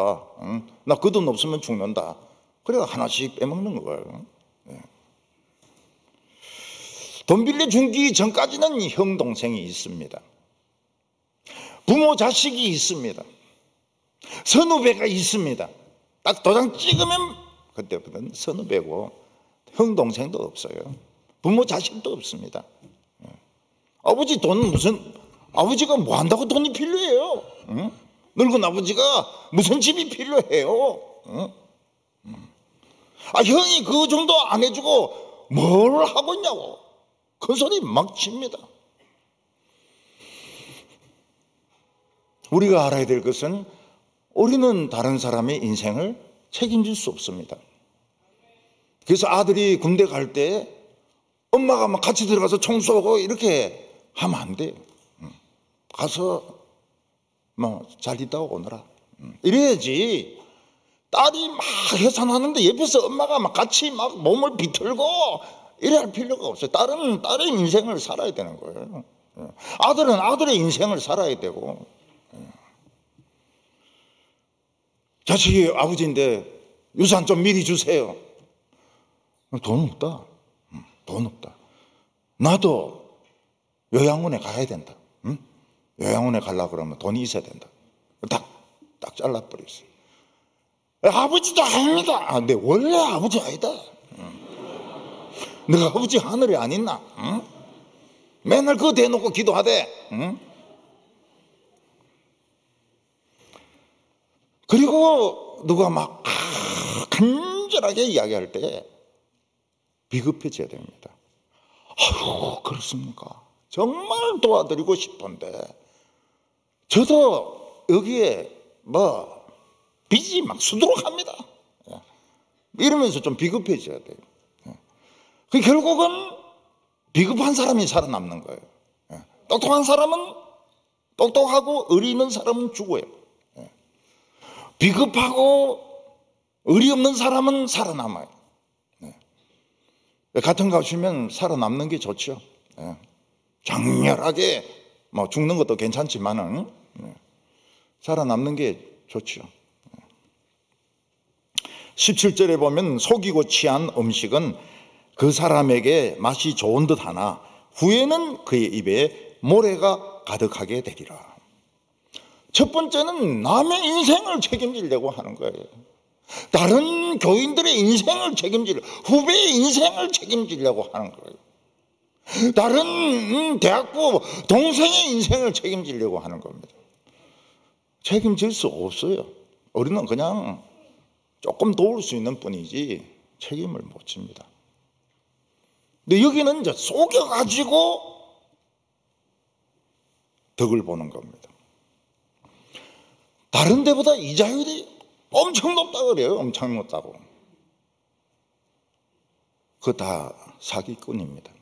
나 그 돈 없으면 죽는다. 그래서 하나씩 빼먹는 거예요. 돈 빌려주기 전까지는 형, 동생이 있습니다. 부모, 자식이 있습니다. 선후배가 있습니다. 딱 도장 찍으면 그때부터는 선후배고 형 동생도 없어요. 부모 자식도 없습니다. 아버지 돈 무슨, 아버지가 뭐 한다고 돈이 필요해요? 응? 늙은 아버지가 무슨 집이 필요해요? 응? 형이 그 정도 안 해주고 뭘 하고 있냐고 큰 소리 막 칩니다. 우리가 알아야 될 것은 우리는 다른 사람의 인생을 책임질 수 없습니다. 그래서 아들이 군대 갈 때 엄마가 막 같이 들어가서 청소하고 이렇게 하면 안 돼요. 가서 뭐 잘 있다 오너라 이래야지. 딸이 막 해산하는데 옆에서 엄마가 막 같이 막 몸을 비틀고 이래 할 필요가 없어요. 딸은 딸의 인생을 살아야 되는 거예요. 아들은 아들의 인생을 살아야 되고. 자식이 아버지인데 유산 좀 미리 주세요. 돈 없다. 돈 없다. 나도 요양원에 가야 된다. 응? 요양원에 가려고 그러면 돈이 있어야 된다. 딱 잘라버렸어요. 아버지도 아닙니다. 근데 원래 아버지 아니다. 내가 아버지 하늘에 안 있나? 응? 맨날 그거 대놓고 기도하대. 응? 그리고 누가 막 간절하게 이야기할 때 비급해져야 됩니다. 아유, 그렇습니까? 정말 도와드리고 싶은데 저도 여기에 뭐 빚이 막 수두룩합니다. 이러면서 좀 비급해져야 돼요. 그 결국은 비급한 사람이 살아남는 거예요. 똑똑한 사람은 똑똑하고 의리 있는 사람은 죽어요. 비급하고 의리 없는 사람은 살아남아요. 같은 가시면 살아남는 게 좋죠. 장렬하게 뭐 죽는 것도 괜찮지만은 살아남는 게 좋죠. 17절에 보면 속이고 취한 음식은 그 사람에게 맛이 좋은 듯 하나 후에는 그의 입에 모래가 가득하게 되리라. 첫 번째는 남의 인생을 책임지려고 하는 거예요. 다른 교인들의 인생을 후배의 인생을 책임지려고 하는 거예요. 다른 대학부 동생의 인생을 책임지려고 하는 겁니다. 책임질 수 없어요. 우리는 그냥 조금 도울 수 있는 뿐이지 책임을 못 집니다. 근데 여기는 이제 속여가지고 덕을 보는 겁니다. 다른 데보다 이자율이 엄청 높다 그래요. 엄청 높다고. 그거 다 사기꾼입니다.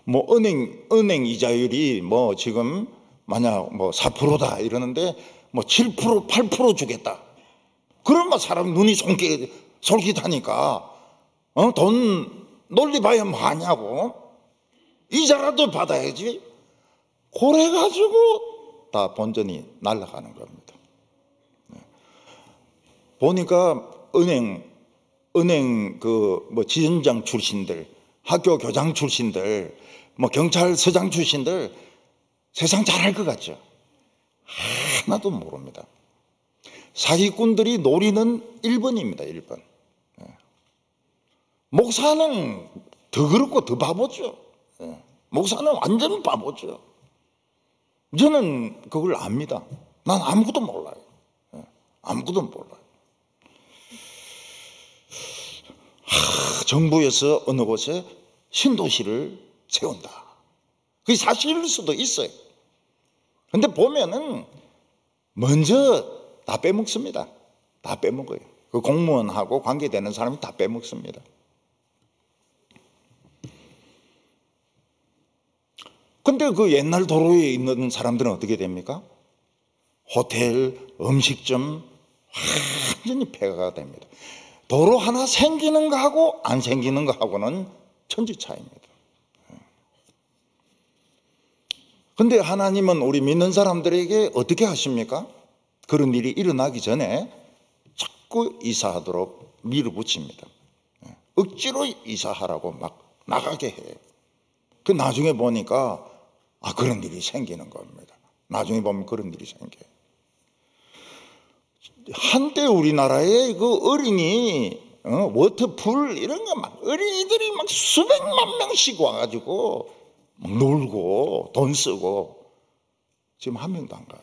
뭐 은행 이자율이 뭐 지금 만약 뭐 4%다 이러는데 뭐 7%, 8% 주겠다. 그러면 사람 눈이 솔깃하니까 돈 놀리봐야 뭐하냐고. 이자라도 받아야지. 그래가지고 다 본전이 날아가는 겁니다. 보니까 은행 그 뭐 지점장 출신들, 학교 교장 출신들, 뭐 경찰서장 출신들 세상 잘할 것 같죠? 하나도 모릅니다. 사기꾼들이 노리는 1번입니다. 1번. 목사는 더 그렇고 더 바보죠. 목사는 완전 바보죠. 저는 그걸 압니다. 난 아무것도 몰라요. 아무것도 몰라요. 정부에서 어느 곳에 신도시를 세운다. 그게 사실일 수도 있어요. 근데 보면은 먼저 다 빼먹습니다. 다 빼먹어요. 그 공무원하고 관계되는 사람이 다 빼먹습니다. 근데 그 옛날 도로에 있는 사람들은 어떻게 됩니까? 호텔, 음식점 완전히 폐가가 됩니다. 도로 하나 생기는 거하고 안 생기는 거하고는 천지 차이입니다. 근데 하나님은 우리 믿는 사람들에게 어떻게 하십니까? 그런 일이 일어나기 전에 자꾸 이사하도록 밀어붙입니다. 억지로 이사하라고 막 나가게 해요. 그 나중에 보니까 그런 일이 생기는 겁니다. 나중에 보면 그런 일이 생겨요. 한때 우리나라에 그 어린이 워터풀 이런 거 막 어린이들이 막 수백만 명씩 와가지고 막 놀고 돈 쓰고 지금 한 명도 안 가요.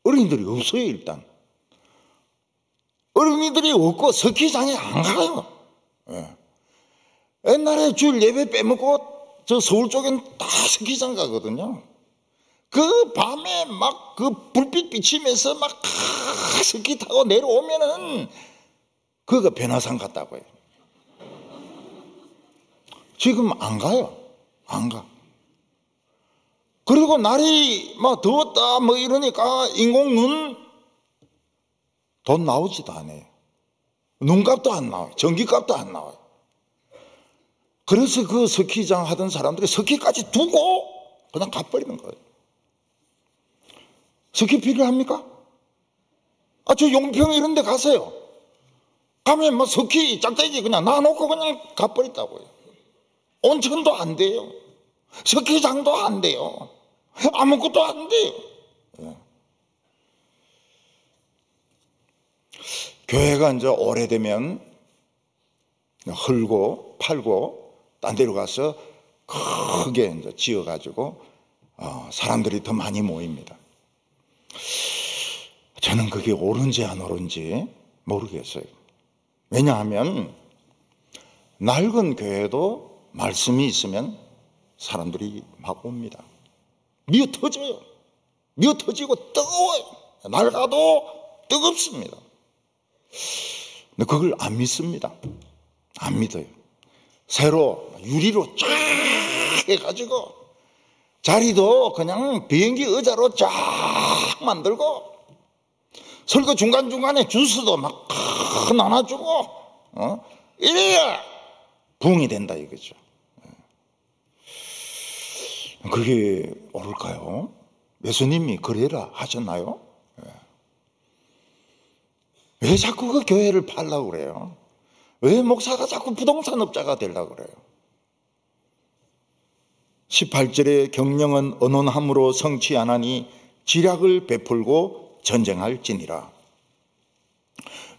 어린이들이 없어요. 일단 어린이들이 없고 스키장에 안 가요. 예. 옛날에 주일 예배 빼먹고 저 서울 쪽엔 다 스키장 가거든요. 그 밤에 막 그 불빛 비치면서 막 스키 타고 내려오면은 그거 변화산 같다고요. 지금 안 가요. 안 가. 그리고 날이 막 더웠다 뭐 이러니까 인공눈 돈 나오지도 않아요. 눈값도 안 나와요. 전기값도 안 나와요. 그래서 그 스키장 하던 사람들이 스키까지 두고 그냥 가버리는 거예요. 스키 필요합니까? 저 용평 이런 데 가세요. 가면 뭐 스키 짝짝이 그냥 놔놓고 그냥 가버렸다고요. 온천도 안 돼요. 스키장도 안 돼요. 아무것도 안 돼요. 교회가 이제 오래되면 헐고 팔고 딴 데로 가서 크게 이제 지어가지고 사람들이 더 많이 모입니다. 저는 그게 옳은지 안 옳은지 모르겠어요. 왜냐하면 낡은 교회도 말씀이 있으면 사람들이 막 옵니다. 미어 터져요. 미어 터지고 뜨거워요. 낡아도 뜨겁습니다. 근데 그걸 안 믿습니다. 안 믿어요. 새로 유리로 쫙 해가지고 자리도 그냥 비행기 의자로 쫙 만들고 설교 중간중간에 주스도 막 나눠주고 이래야 부흥이 된다 이거죠. 그게 옳을까요? 예수님이 그래라 하셨나요? 왜 자꾸 그 교회를 팔려고 그래요? 왜 목사가 자꾸 부동산업자가 되려고 그래요? 18절에 경영은 언론함으로 성취 안 하니 지략을 베풀고 전쟁할지니라.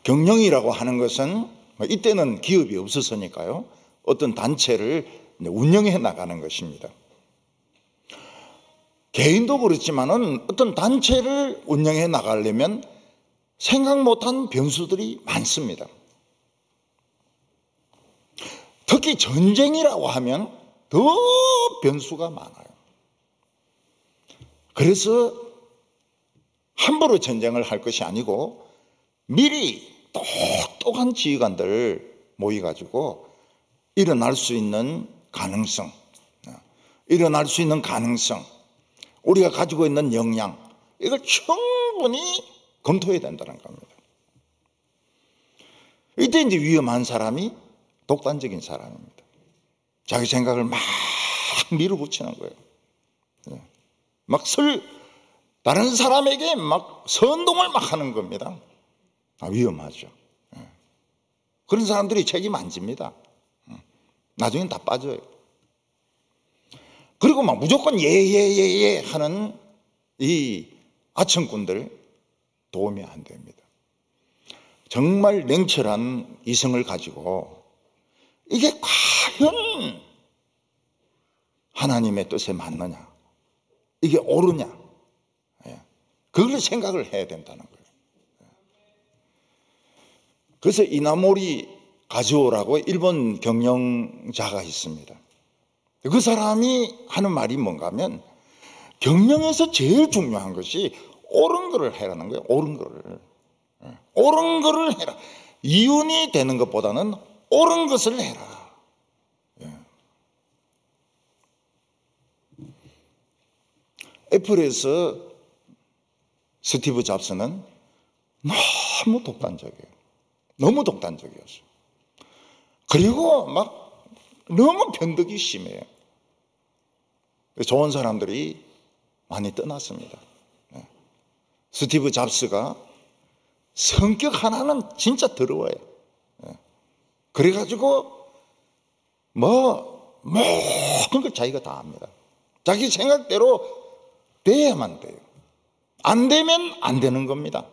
경영이라고 하는 것은 이때는 기업이 없었으니까요. 어떤 단체를 운영해 나가는 것입니다. 개인도 그렇지만은 어떤 단체를 운영해 나가려면 생각 못한 변수들이 많습니다. 특히 전쟁이라고 하면 더 변수가 많아요. 그래서 함부로 전쟁을 할 것이 아니고 미리 똑똑한 지휘관들 모여가지고 일어날 수 있는 가능성, 우리가 가지고 있는 역량, 이걸 충분히 검토해야 된다는 겁니다. 이때 이제 위험한 사람이 독단적인 사람입니다. 자기 생각을 막 밀어붙이는 거예요. 다른 사람에게 막 선동을 막 하는 겁니다. 위험하죠. 그런 사람들이 책임 안 집니다. 나중엔 다 빠져요. 그리고 막 무조건 예 하는 이 아청꾼들 도움이 안 됩니다. 정말 냉철한 이성을 가지고 이게 과연 하나님의 뜻에 맞느냐, 이게 옳으냐, 그걸 생각을 해야 된다는 거예요. 그래서 이나모리 가즈오라고 일본 경영자가 있습니다. 그 사람이 하는 말이 뭔가 하면 경영에서 제일 중요한 것이 옳은 거를 해라는 거예요. 옳은 거를 해라. 이윤이 되는 것보다는 옳은 것을 해라. 애플에서 스티브 잡스는 너무 독단적이에요. 너무 독단적이었어요. 그리고 막 너무 변덕이 심해요. 좋은 사람들이 많이 떠났습니다. 스티브 잡스가 성격 하나는 진짜 더러워요. 그래가지고 모든 걸 자기가 다 합니다. 자기 생각대로 돼야만 돼요. 안 되면 안 되는 겁니다.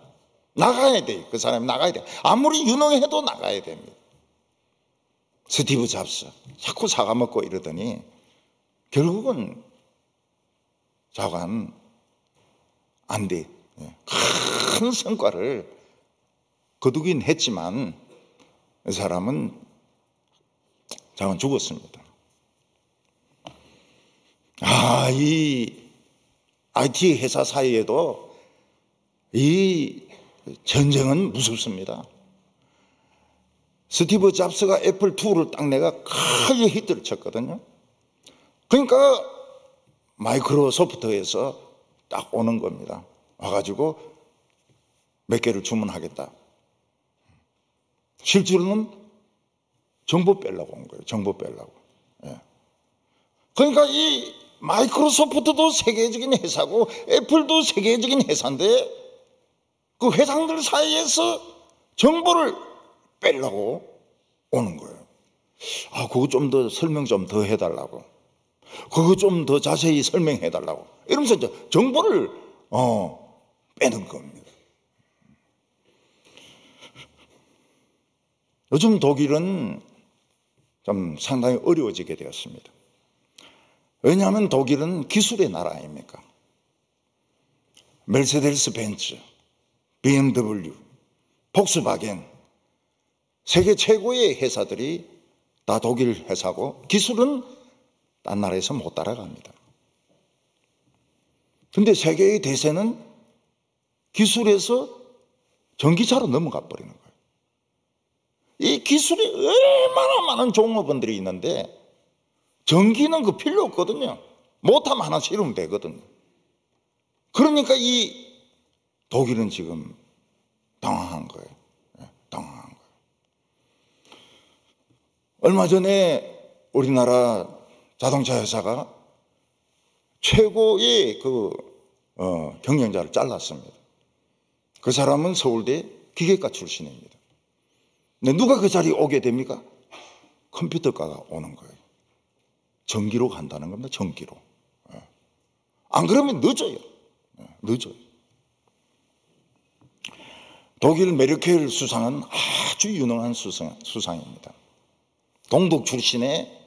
나가야 돼. 그 사람이 나가야 돼. 아무리 유능해도 나가야 됩니다. 스티브 잡스 자꾸 사과 먹고 이러더니 결국은 자관 안 돼. 큰 성과를 거두긴 했지만 이 사람은 자관 죽었습니다. 이 IT 회사 사이에도 이 전쟁은 무섭습니다. 스티브 잡스가 애플 2를 딱 내가 크게 히트를 쳤거든요. 그러니까 마이크로소프트에서 딱 오는 겁니다. 와가지고 몇 개를 주문하겠다. 실제로는 정보 빼려고 온 거예요. 정보 빼려고. 그러니까 이 마이크로소프트도 세계적인 회사고 애플도 세계적인 회사인데 그 회장들 사이에서 정보를 빼려고 오는 거예요. 그거 좀 더 설명 좀 더 해달라고. 그거 좀 더 자세히 설명해달라고. 이러면서 이제 정보를 빼는 겁니다. 요즘 독일은 좀 상당히 어려워지게 되었습니다. 왜냐하면 독일은 기술의 나라 아닙니까? 메르세데스 벤츠, BMW, 폭스바겐 세계 최고의 회사들이 다 독일 회사고 기술은 딴 나라에서 못 따라갑니다. 그런데 세계의 대세는 기술에서 전기차로 넘어가 버리는 거예요. 이 기술이 얼마나 많은 종업원들이 있는데 전기는 그 필요 없거든요. 모터 하나 실으면 되거든요. 그러니까 이 독일은 지금 당황한 거예요. 당황한 거예요. 얼마 전에 우리나라 자동차 회사가 최고의 경영자를 잘랐습니다. 그 사람은 서울대 기계과 출신입니다. 근데 누가 그 자리에 오게 됩니까? 컴퓨터과가 오는 거예요. 전기로 간다는 겁니다. 전기로. 안 그러면 늦어요. 늦어요. 독일 메르켈 수상은 아주 유능한 수상입니다. 동독 출신의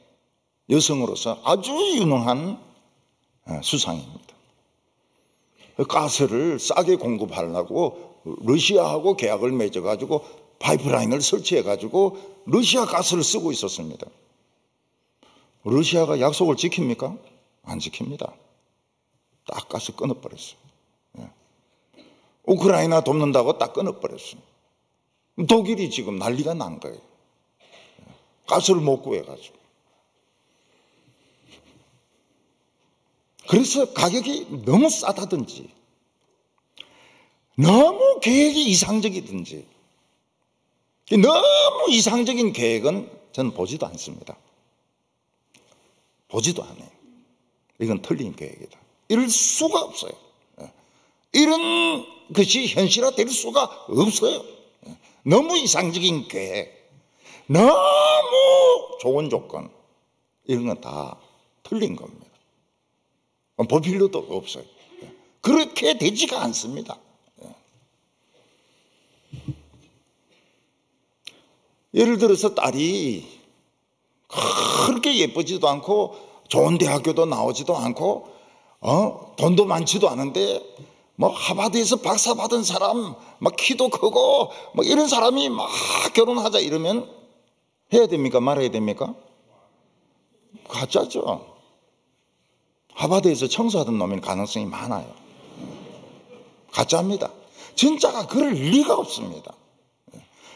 여성으로서 아주 유능한 수상입니다. 가스를 싸게 공급하려고 러시아하고 계약을 맺어가지고 파이프라인을 설치해가지고 러시아 가스를 쓰고 있었습니다. 러시아가 약속을 지킵니까? 안 지킵니다. 딱 가스 끊어버렸어요. 우크라이나 돕는다고 딱 끊어버렸어요. 독일이 지금 난리가 난 거예요. 가스를 못 구해가지고. 그래서 가격이 너무 싸다든지 너무 계획이 이상적이든지 너무 이상적인 계획은 저는 보지도 않습니다. 보지도 않아요. 이건 틀린 계획이다. 이럴 수가 없어요. 이런 것이 현실화될 수가 없어요. 너무 이상적인 계획, 너무 좋은 조건, 이런 건 다 틀린 겁니다. 볼 필요도 없어요. 그렇게 되지가 않습니다. 예를 들어서 딸이 그렇게 예쁘지도 않고 좋은 대학교도 나오지도 않고 돈도 많지도 않은데 뭐 하버드에서 박사 받은 사람 막 키도 크고 뭐 이런 사람이 막 결혼하자 이러면 해야 됩니까? 말아야 됩니까? 가짜죠. 하버드에서 청소하던 놈일 가능성이 많아요. 가짜입니다. 진짜가 그럴 리가 없습니다.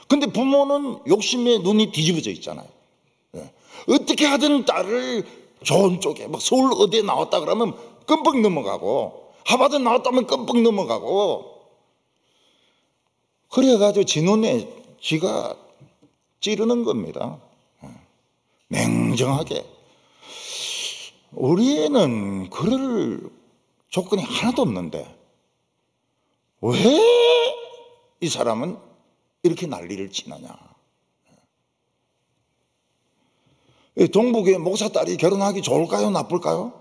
근데 부모는 욕심에 눈이 뒤집어져 있잖아요. 어떻게 하든 딸을 좋은 쪽에 막 서울 어디에 나왔다 그러면 끔뻑 넘어가고 하버드 나왔다면 끔뻑 넘어가고 그래가지고 지 눈에 지가 찌르는 겁니다. 냉정하게. 우리 애는 그럴 조건이 하나도 없는데 왜 이 사람은 이렇게 난리를 치느냐. 동북의 목사 딸이 결혼하기 좋을까요? 나쁠까요?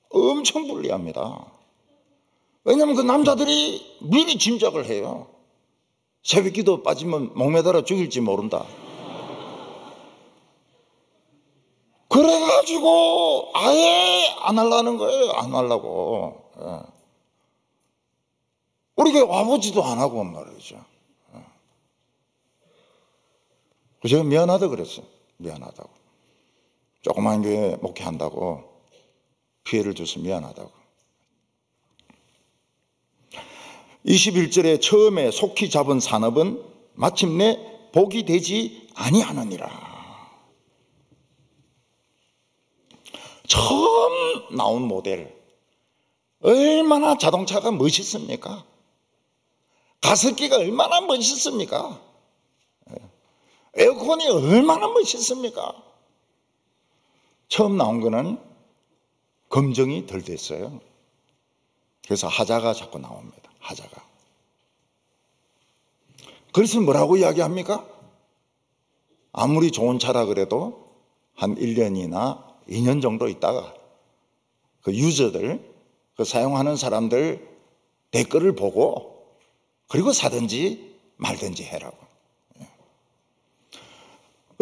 엄청 불리합니다. 왜냐하면 그 남자들이 미리 짐작을 해요. 새벽기도 빠지면 목매달아 죽일지 모른다. 그래가지고 아예 안 하려는 거예요. 안 하려고. 우리 교회 와보지도 안 하고 말이죠. 제가 미안하다 그랬어요. 미안하다고. 조그만 교회 목회한다고 피해를 줘서 미안하다고. 21절에 처음에 속히 잡은 산업은 마침내 복이 되지 아니하느니라. 처음 나온 모델 얼마나 자동차가 멋있습니까? 가습기가 얼마나 멋있습니까? 에어컨이 얼마나 멋있습니까? 처음 나온 거는 검증이 덜 됐어요. 그래서 하자가 자꾸 나옵니다. 하자가. 그래서 뭐라고 이야기합니까? 아무리 좋은 차라 그래도 한 1년이나 2년 정도 있다가 그 유저들, 그 사용하는 사람들 댓글을 보고 그리고 사든지 말든지 해라고.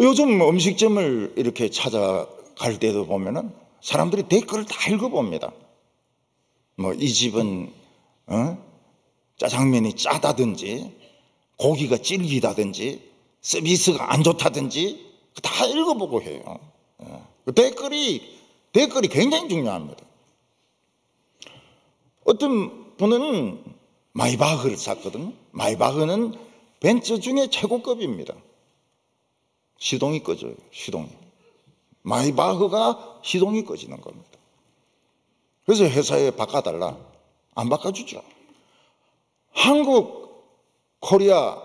요즘 음식점을 이렇게 찾아갈 때도 보면은 사람들이 댓글을 다 읽어봅니다. 뭐 이 집은 짜장면이 짜다든지 고기가 질기다든지 서비스가 안 좋다든지 다 읽어보고 해요. 댓글이 굉장히 중요합니다. 어떤 분은 마이바흐를 샀거든. 마이바흐는 벤츠 중에 최고급입니다. 시동이 꺼져요. 시동이. 마이바흐가 시동이 꺼지는 겁니다. 그래서 회사에 바꿔달라. 안 바꿔주죠. 한국 코리아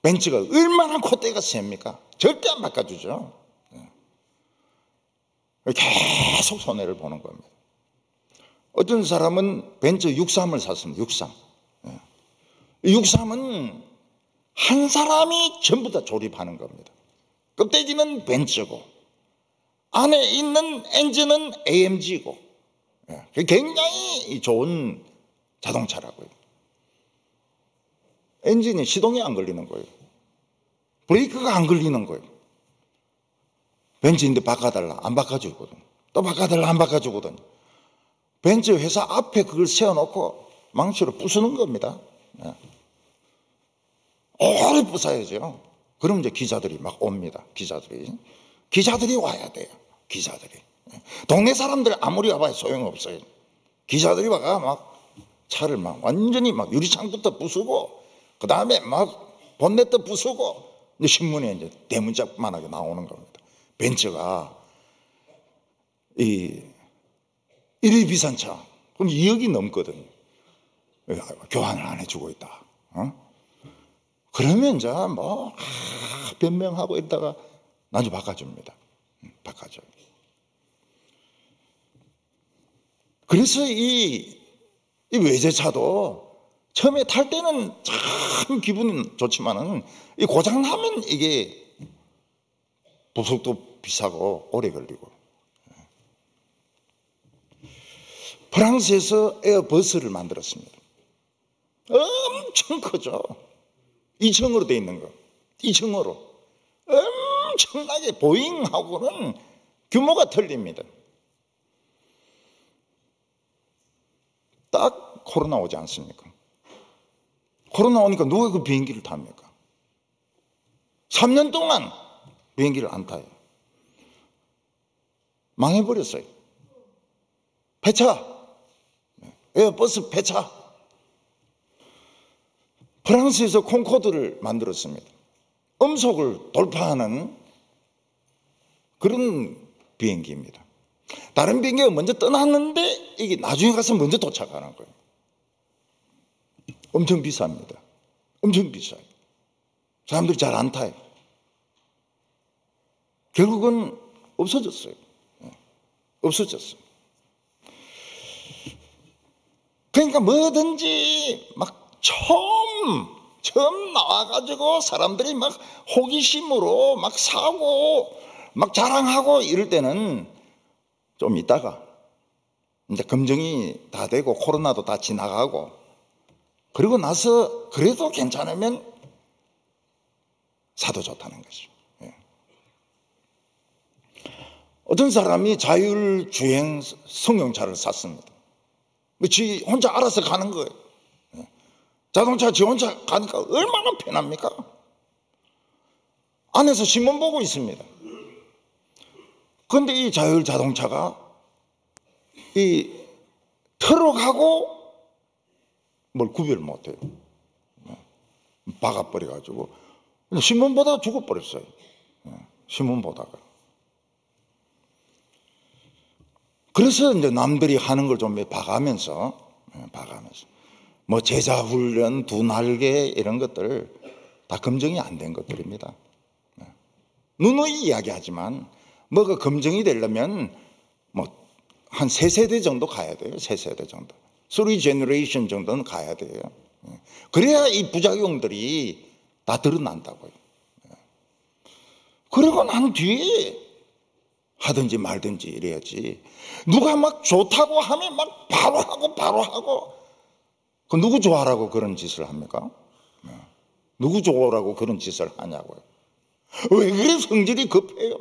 벤츠가 얼마나 콧대가 셉니까? 절대 안 바꿔주죠. 계속 손해를 보는 겁니다. 어떤 사람은 벤츠 63을 샀습니다. 63. 63은 한 사람이 전부 다 조립하는 겁니다. 껍데기는 벤츠고 안에 있는 엔진은 AMG고 굉장히 좋은 자동차라고요. 엔진이 시동이 안 걸리는 거예요. 브레이크가 안 걸리는 거예요. 벤츠인데 바꿔달라. 안 바꿔주거든. 또 바꿔달라. 안 바꿔주거든. 벤츠 회사 앞에 그걸 세워놓고 망치로 부수는 겁니다. 오래 부숴야죠. 그럼 이제 기자들이 막 옵니다. 기자들이 와야 돼요. 기자들이. 동네 사람들 아무리 와봐야 소용없어요. 기자들이 와가 막 차를 막 완전히 막 유리창부터 부수고 그 다음에 막 본넷도 부수고 이제 신문에 이제 대문짝만하게 나오는 겁니다. 벤츠가 이 1위 비싼 차 그럼 2억이 넘거든요. 교환을 안 해주고 있다. 그러면 이제 뭐 변명하고 있다가 나중에 바꿔줍니다. 바꿔줘요. 그래서 이 외제차도 처음에 탈 때는 참 기분은 좋지만은 이 고장 나면 이게 부속도 비싸고 오래 걸리고. 프랑스에서 에어버스를 만들었습니다. 엄청 크죠. 2층으로 돼 있는 거. 2층으로. 엄청나게 보잉하고는 규모가 틀립니다. 딱 코로나 오지 않습니까? 코로나 오니까 누가 그 비행기를 탑니까? 3년 동안 비행기를 안 타요. 망해버렸어요. 폐차. 에어버스 폐차. 프랑스에서 콩코드를 만들었습니다. 음속을 돌파하는 그런 비행기입니다. 다른 비행기가 먼저 떠났는데 이게 나중에 가서 먼저 도착하는 거예요. 엄청 비쌉니다. 엄청 비싸요. 사람들이 잘 안 타요. 결국은 없어졌어요. 없어졌어요. 그러니까 뭐든지 막 처음 나와가지고 사람들이 막 호기심으로 막 사고 막 자랑하고 이럴 때는 좀 있다가 이제 검증이 다 되고 코로나도 다 지나가고 그리고 나서 그래도 괜찮으면 사도 좋다는 거죠. 예. 어떤 사람이 자율주행 승용차를 샀습니다. 지 혼자 알아서 가는 거예요. 예. 자동차 지 혼자 가니까 얼마나 편합니까? 안에서 신문 보고 있습니다. 그런데 이 자율자동차가 이 트럭하고 뭘 구별 못해요. 박아버려가지고 신문 보다가 죽어버렸어요. 신문 보다가. 그래서 이제 남들이 하는 걸 좀 봐가면서 뭐 제자훈련, 두 날개 이런 것들 다 검증이 안 된 것들입니다. 누누이 이야기하지만 뭐가 검증이 되려면 뭐 한 3세대 정도 가야 돼요. 3세대 정도. 3 정도는 가야 돼요. 그래야 이 부작용들이 다 드러난다고요. 그리고 난 뒤에 하든지 말든지 이래야지. 누가 막 좋다고 하면 막 바로 하고. 그 누구 좋아라고 그런 짓을 합니까? 누구 좋아라고 그런 짓을 하냐고요. 왜 그래? 성질이 급해요.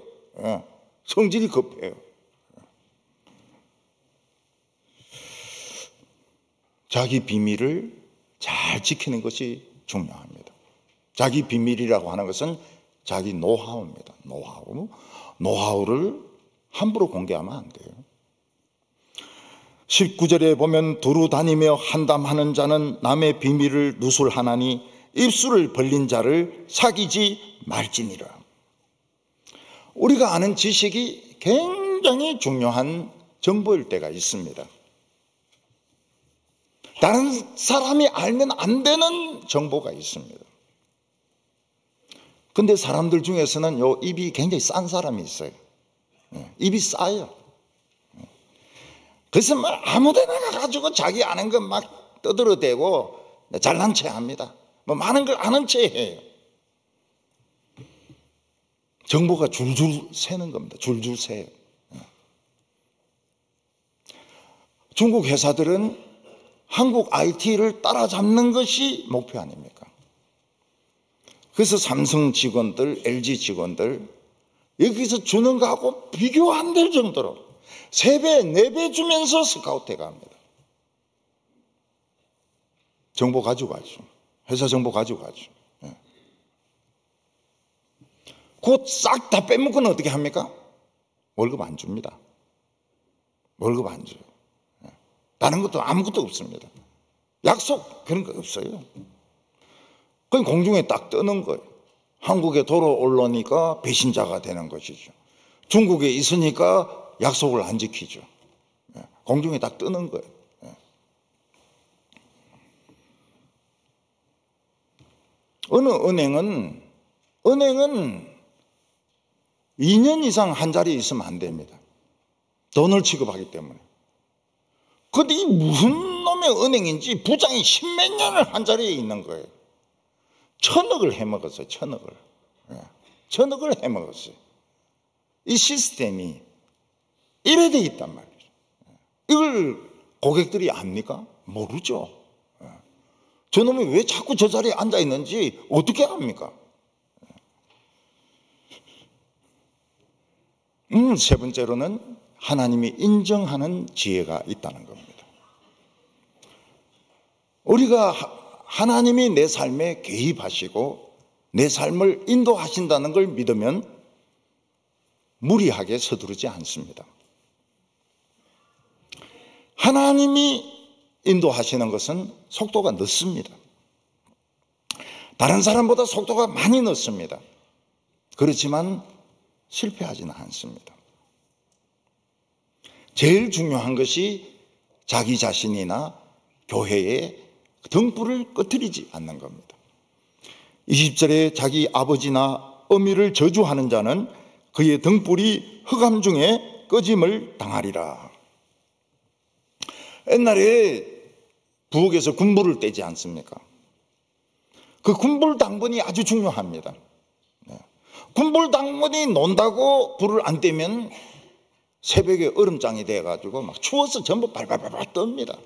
성질이 급해요. 자기 비밀을 잘 지키는 것이 중요합니다. 자기 비밀이라고 하는 것은 자기 노하우입니다. 노하우를 함부로 공개하면 안 돼요. 19절에 보면 두루 다니며 한담하는 자는 남의 비밀을 누술하나니 입술을 벌린 자를 사귀지 말지니라. 우리가 아는 지식이 굉장히 중요한 정보일 때가 있습니다. 다른 사람이 알면 안 되는 정보가 있습니다. 근데 사람들 중에서는 요 입이 굉장히 싼 사람이 있어요. 입이 싸요. 그래서 뭐 아무 데나 가가지고 자기 아는 것 막 떠들어대고 잘난 체 합니다. 뭐 많은 걸 아는 체 해요. 정보가 줄줄 새는 겁니다. 줄줄 새요. 중국 회사들은 한국 IT를 따라잡는 것이 목표 아닙니까? 그래서 삼성 직원들, LG 직원들 여기서 주는 거하고 비교 안 될 정도로 3배, 4배 주면서 스카우트해 갑니다. 정보 가지고 가죠. 회사 정보 가지고 가죠. 그거 싹 다 빼먹고는 어떻게 합니까? 월급 안 줍니다. 월급 안 줘요. 다른 것도 아무것도 없습니다. 약속 그런 거 없어요. 그건 공중에 딱 뜨는 거예요. 한국에 돌아올라니까 배신자가 되는 것이죠. 중국에 있으니까 약속을 안 지키죠. 공중에 딱 뜨는 거예요. 어느 은행은 2년 이상 한 자리에 있으면 안 됩니다. 돈을 취급하기 때문에. 근데 이 무슨 놈의 은행인지 부장이 10몇 년을 한 자리에 있는 거예요. 1,000억을 해먹었어요. 1,000억을 해먹었어요. 이 시스템이 이래 돼 있단 말이죠. 이걸 고객들이 압니까? 모르죠. 저놈이 왜 자꾸 저 자리에 앉아 있는지 어떻게 압니까? 세 번째로는 하나님이 인정하는 지혜가 있다는 겁니다. 우리가 하나님이 내 삶에 개입하시고 내 삶을 인도하신다는 걸 믿으면 무리하게 서두르지 않습니다. 하나님이 인도하시는 것은 속도가 늦습니다. 다른 사람보다 속도가 많이 늦습니다. 그렇지만 실패하지는 않습니다. 제일 중요한 것이 자기 자신이나 교회의 등불을 꺼뜨리지 않는 겁니다. 20절에 자기 아버지나 어미를 저주하는 자는 그의 등불이 흑암 중에 꺼짐을 당하리라. 옛날에 부엌에서 군불을 떼지 않습니까? 그 군불 당번이 아주 중요합니다. 군불 당번이 논다고 불을 안 떼면 새벽에 얼음장이 돼가지고 막 추워서 전부 발발발발 떱니다.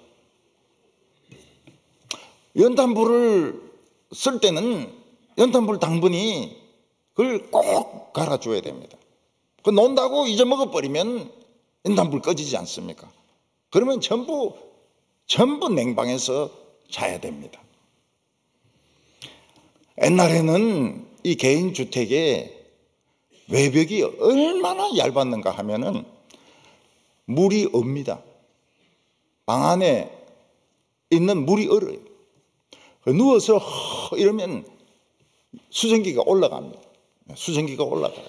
연탄불을 쓸 때는 연탄불 당분이 그걸 꼭 갈아줘야 됩니다. 그 논다고 잊어먹어버리면 연탄불 꺼지지 않습니까? 그러면 전부 냉방해서 자야 됩니다. 옛날에는 이 개인주택에 외벽이 얼마나 얇았는가 하면은 물이 없니다. 방 안에 있는 물이 얼어요. 누워서 이러면 수증기가 올라갑니다. 수증기가 올라가요.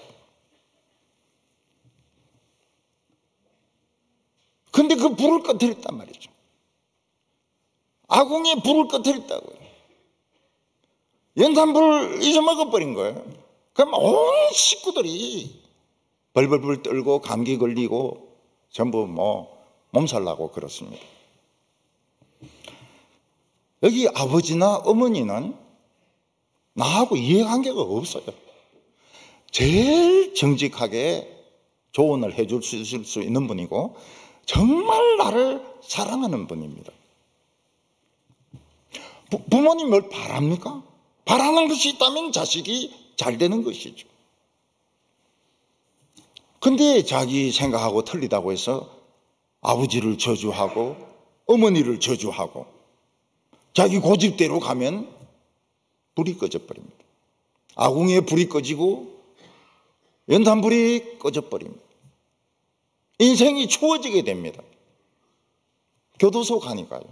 근데 그 불을 꺼뜨렸단 말이죠. 아궁이에 불을 꺼뜨렸다고요. 연탄불을 잊어먹어버린 거예요. 그럼 온 식구들이 벌벌벌 떨고 감기 걸리고 전부 몸살 나고 그렇습니다. 여기 아버지나 어머니는 나하고 이해관계가 없어요. 제일 정직하게 조언을 해줄 수 있는 분이고 정말 나를 사랑하는 분입니다. 부모님 뭘 바랍니까? 바라는 것이 있다면 자식이 잘 되는 것이죠. 근데 자기 생각하고 틀리다고 해서 아버지를 저주하고 어머니를 저주하고 자기 고집대로 가면 불이 꺼져버립니다. 아궁이에 불이 꺼지고 연탄불이 꺼져버립니다. 인생이 추워지게 됩니다. 교도소 가니까요.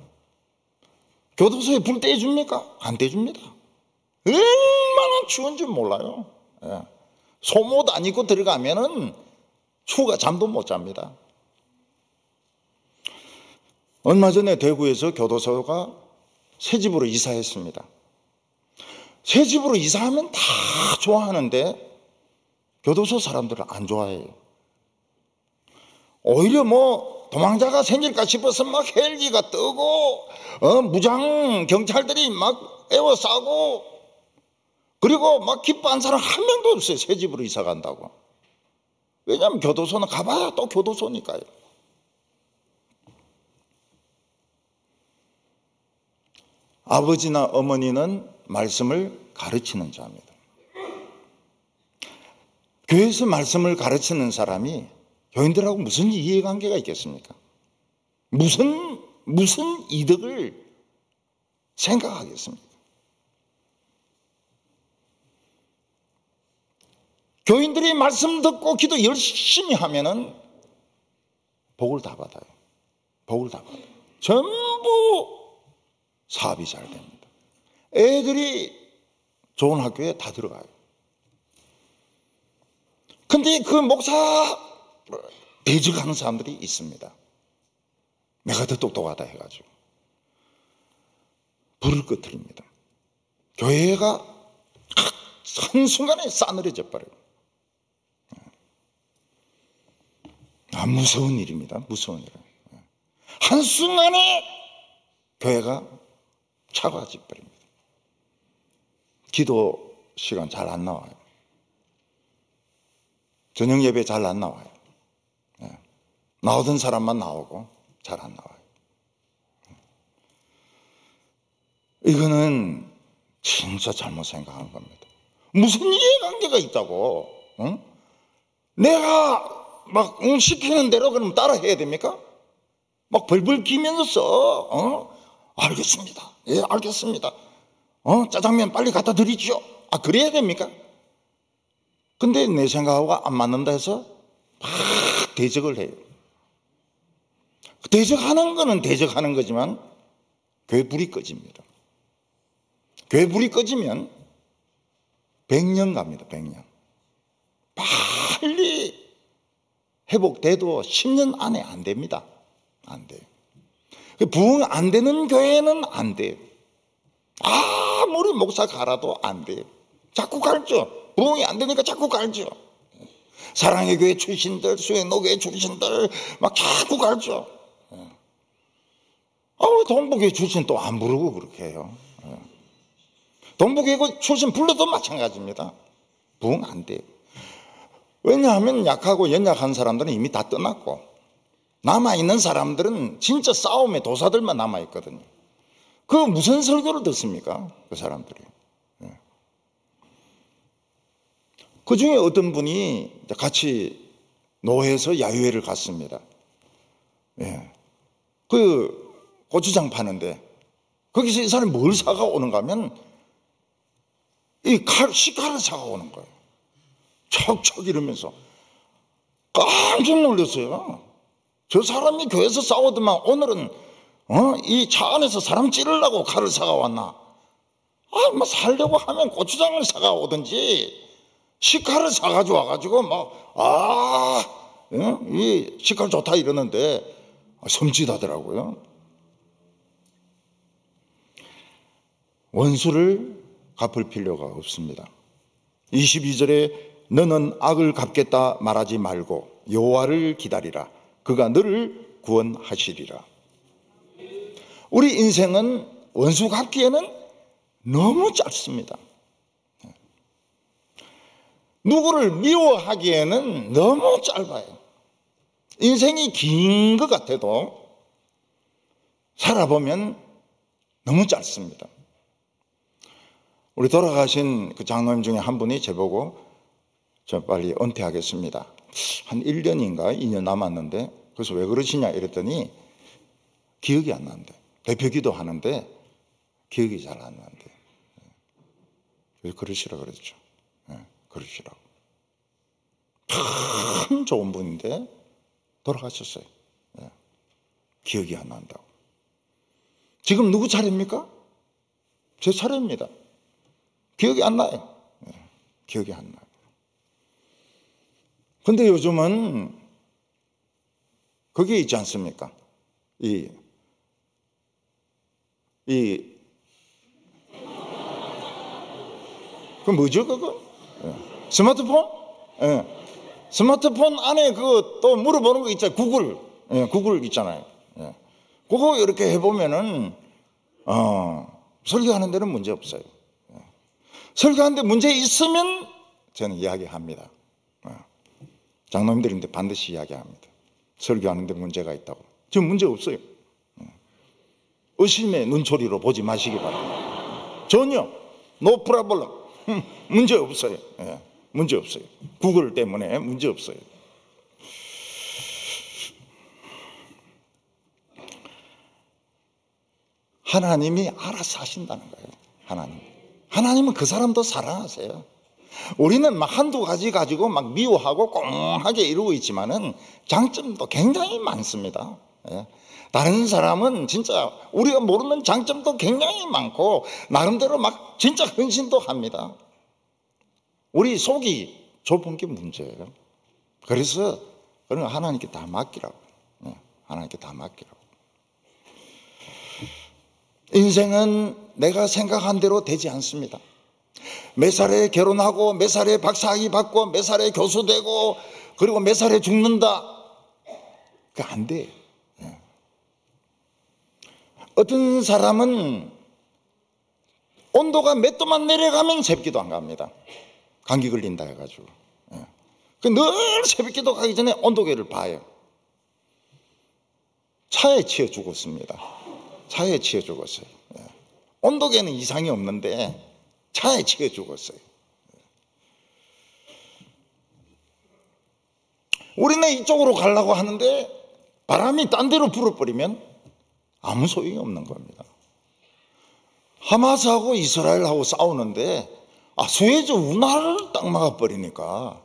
교도소에 불 떼줍니까? 안 떼줍니다. 얼마나 추운지 몰라요. 소모도 안 입고 들어가면은 추가 잠도 못 잡니다. 얼마 전에 대구에서 교도소가 새 집으로 이사했습니다. 새 집으로 이사하면 다 좋아하는데 교도소 사람들은 안 좋아해요. 오히려 도망자가 생길까 싶어서 막 헬기가 뜨고 무장 경찰들이 막 에워싸고 그리고 막 기뻐한 사람 한 명도 없어요. 새 집으로 이사 간다고. 왜냐하면 교도소는 가봐야 또 교도소니까요. 아버지나 어머니는 말씀을 가르치는 자입니다. 교회에서 말씀을 가르치는 사람이 교인들하고 무슨 이해관계가 있겠습니까? 무슨 이득을 생각하겠습니까? 교인들이 말씀 듣고 기도 열심히 하면은 복을 다 받아요. 복을 다 받아요. 전부 사업이 잘 됩니다. 애들이 좋은 학교에 다 들어가요. 근데 그 목사 대적하는 사람들이 있습니다. 내가 더 똑똑하다 해가지고 불을 꺼뜨립니다. 교회가 한순간에 싸늘해져 버려요. 무서운 일입니다. 무서운 일. 한순간에 교회가 차가워져 버립니다. 기도 시간 잘 안 나와요. 저녁 예배 잘 안 나와요. 나오던 사람만 나오고 잘 안 나와요. 이거는 진짜 잘못 생각한 겁니다. 무슨 이해관계가 있다고? 응? 내가 막 시키는 대로 그럼 따라 해야 됩니까? 막 벌벌 기면서 알겠습니다. 예, 알겠습니다. 짜장면 빨리 갖다 드리죠. 그래야 됩니까? 근데 내 생각하고 안 맞는다 해서 막 대적을 해요. 대적하는 거는 대적하는 거지만 교회 불이 꺼집니다. 교회 불이 꺼지면 100년 갑니다. 100년. 빨리 회복돼도 10년 안에 안 됩니다. 안 돼요. 부흥 안 되는 교회는 안 돼요. 아무리 목사 갈아도 안 돼요. 자꾸 갈죠. 부흥이 안 되니까 자꾸 갈죠. 사랑의 교회 출신들, 수행노교회 출신들 막 자꾸 갈죠. 왜 동부교회 출신 또 안 부르고 그렇게 해요? 동부교회 출신 불러도 마찬가지입니다. 부흥 안 돼요. 왜냐하면 약하고 연약한 사람들은 이미 다 떠났고 남아있는 사람들은 진짜 싸움의 도사들만 남아있거든요. 그 무슨 설교를 듣습니까? 그 사람들이. 그 중에 어떤 분이 같이 노회에서 야유회를 갔습니다. 그 고추장 파는데 거기서 이 사람이 뭘 사가 오는가 하면 이 시칼을 사가 오는 거예요. 척척 이러면서 깜짝 놀랐어요. 저 사람이 교회에서 싸우더만 오늘은 이 차 안에서 사람 찌르려고 칼을 사가 왔나? 뭐 살려고 하면 고추장을 사가 오든지 시칼을 사가지고 와가지고 이 시칼 좋다 이러는데 섬찟하더라고요. 원수를 갚을 필요가 없습니다. 22절에 너는 악을 갚겠다 말하지 말고 여호와를 기다리라. 그가 너를 구원하시리라. 우리 인생은 원수 갚기에는 너무 짧습니다. 누구를 미워하기에는 너무 짧아요. 인생이 긴 것 같아도 살아보면 너무 짧습니다. 우리 돌아가신 그 장로님 중에 한 분이 저보고 저 빨리 은퇴하겠습니다. 한 1년인가 2년 남았는데 그래서 왜 그러시냐 이랬더니 기억이 안 나는데 대표기도 하는데 기억이 잘 안 나는데 그러시라고 그랬죠. 그러시라고. 참 좋은 분인데 돌아가셨어요. 기억이 안 난다고. 지금 누구 차례입니까? 제 차례입니다. 기억이 안 나요. 기억이 안 나요. 근데 요즘은 그게 있지 않습니까? 그 뭐죠, 그거? 스마트폰? 스마트폰 안에 그 또 물어보는 거 있잖아요. 구글 있잖아요. 그거 이렇게 해보면은, 설교하는 데는 문제 없어요. 설교하는데 문제 있으면 저는 이야기합니다. 장로님들인데 반드시 이야기합니다. 설교하는데 문제가 있다고. 지금 문제 없어요. 의심의 눈초리로 보지 마시기 바랍니다. 전혀 no problem. 문제 없어요. 문제 없어요. 구글 때문에 문제 없어요. 하나님이 알아서 하신다는 거예요. 하나님은 그 사람도 사랑하세요. 우리는 막 한두 가지 가지고 막 미워하고 꽁하게 이러고 있지만은 장점도 굉장히 많습니다. 다른 사람은 진짜 우리가 모르는 장점도 굉장히 많고 나름대로 막 진짜 헌신도 합니다. 우리 속이 좁은 게 문제예요. 그래서 그런 거 하나님께 다 맡기라고. 하나님께 다 맡기라고. 인생은 내가 생각한 대로 되지 않습니다. 몇 살에 결혼하고 몇 살에 박사학위 받고 몇 살에 교수 되고 그리고 몇 살에 죽는다. 그거 안 돼. 어떤 사람은 온도가 몇 도만 내려가면 새벽기도 안 갑니다. 감기 걸린다 해가지고. 늘 새벽기도 가기 전에 온도계를 봐요. 차에 치여 죽었습니다. 차에 치여 죽었어요. 온도계는 이상이 없는데 차에 치여 죽었어요. 우리는 이쪽으로 가려고 하는데 바람이 딴 데로 불어버리면 아무 소용이 없는 겁니다. 하마스하고 이스라엘하고 싸우는데 수에즈 운하를 딱 막아버리니까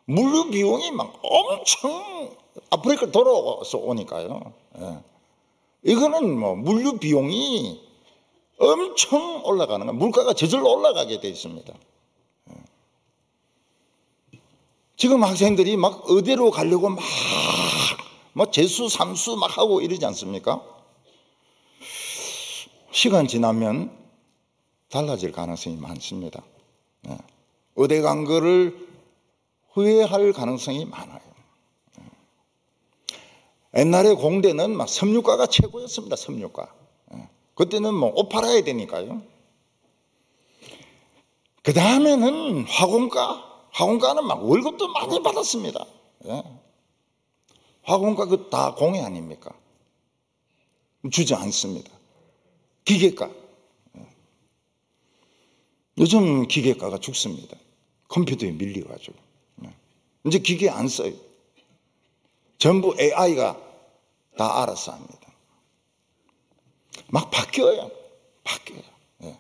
물류 비용이 막 엄청 아프리카를 돌아서 오니까요. 이거는 뭐 물류 비용이 엄청 올라가는 거예요. 물가가 저절로 올라가게 돼 있습니다. 지금 학생들이 막 어디로 가려고 막 재수, 삼수 막 하고 이러지 않습니까? 시간 지나면 달라질 가능성이 많습니다. 의대 간 거를 후회할 가능성이 많아요. 옛날에 공대는 막 섬유과가 최고였습니다. 섬유과. 그때는 뭐 옷 팔아야 되니까요. 그 다음에는 화공과. 학원가는 막 월급도 많이 받았습니다. 예. 학원가 그 다 공해 아닙니까? 주지 않습니다. 기계과. 요즘 기계과가 죽습니다. 컴퓨터에 밀려가지고. 이제 기계 안 써요. 전부 AI가 다 알아서 합니다. 막 바뀌어요. 예.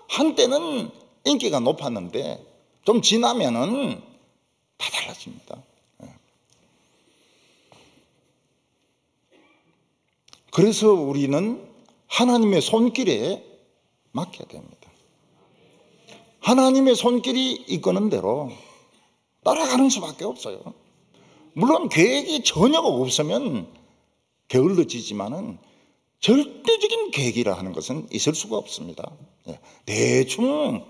한때는 인기가 높았는데 좀 지나면은 다 달라집니다. 예. 그래서 우리는 하나님의 손길에 맡겨야 됩니다. 하나님의 손길이 이끄는 대로 따라가는 수밖에 없어요. 물론 계획이 전혀 없으면 게을러지지만은 절대적인 계획이라 하는 것은 있을 수가 없습니다. 대충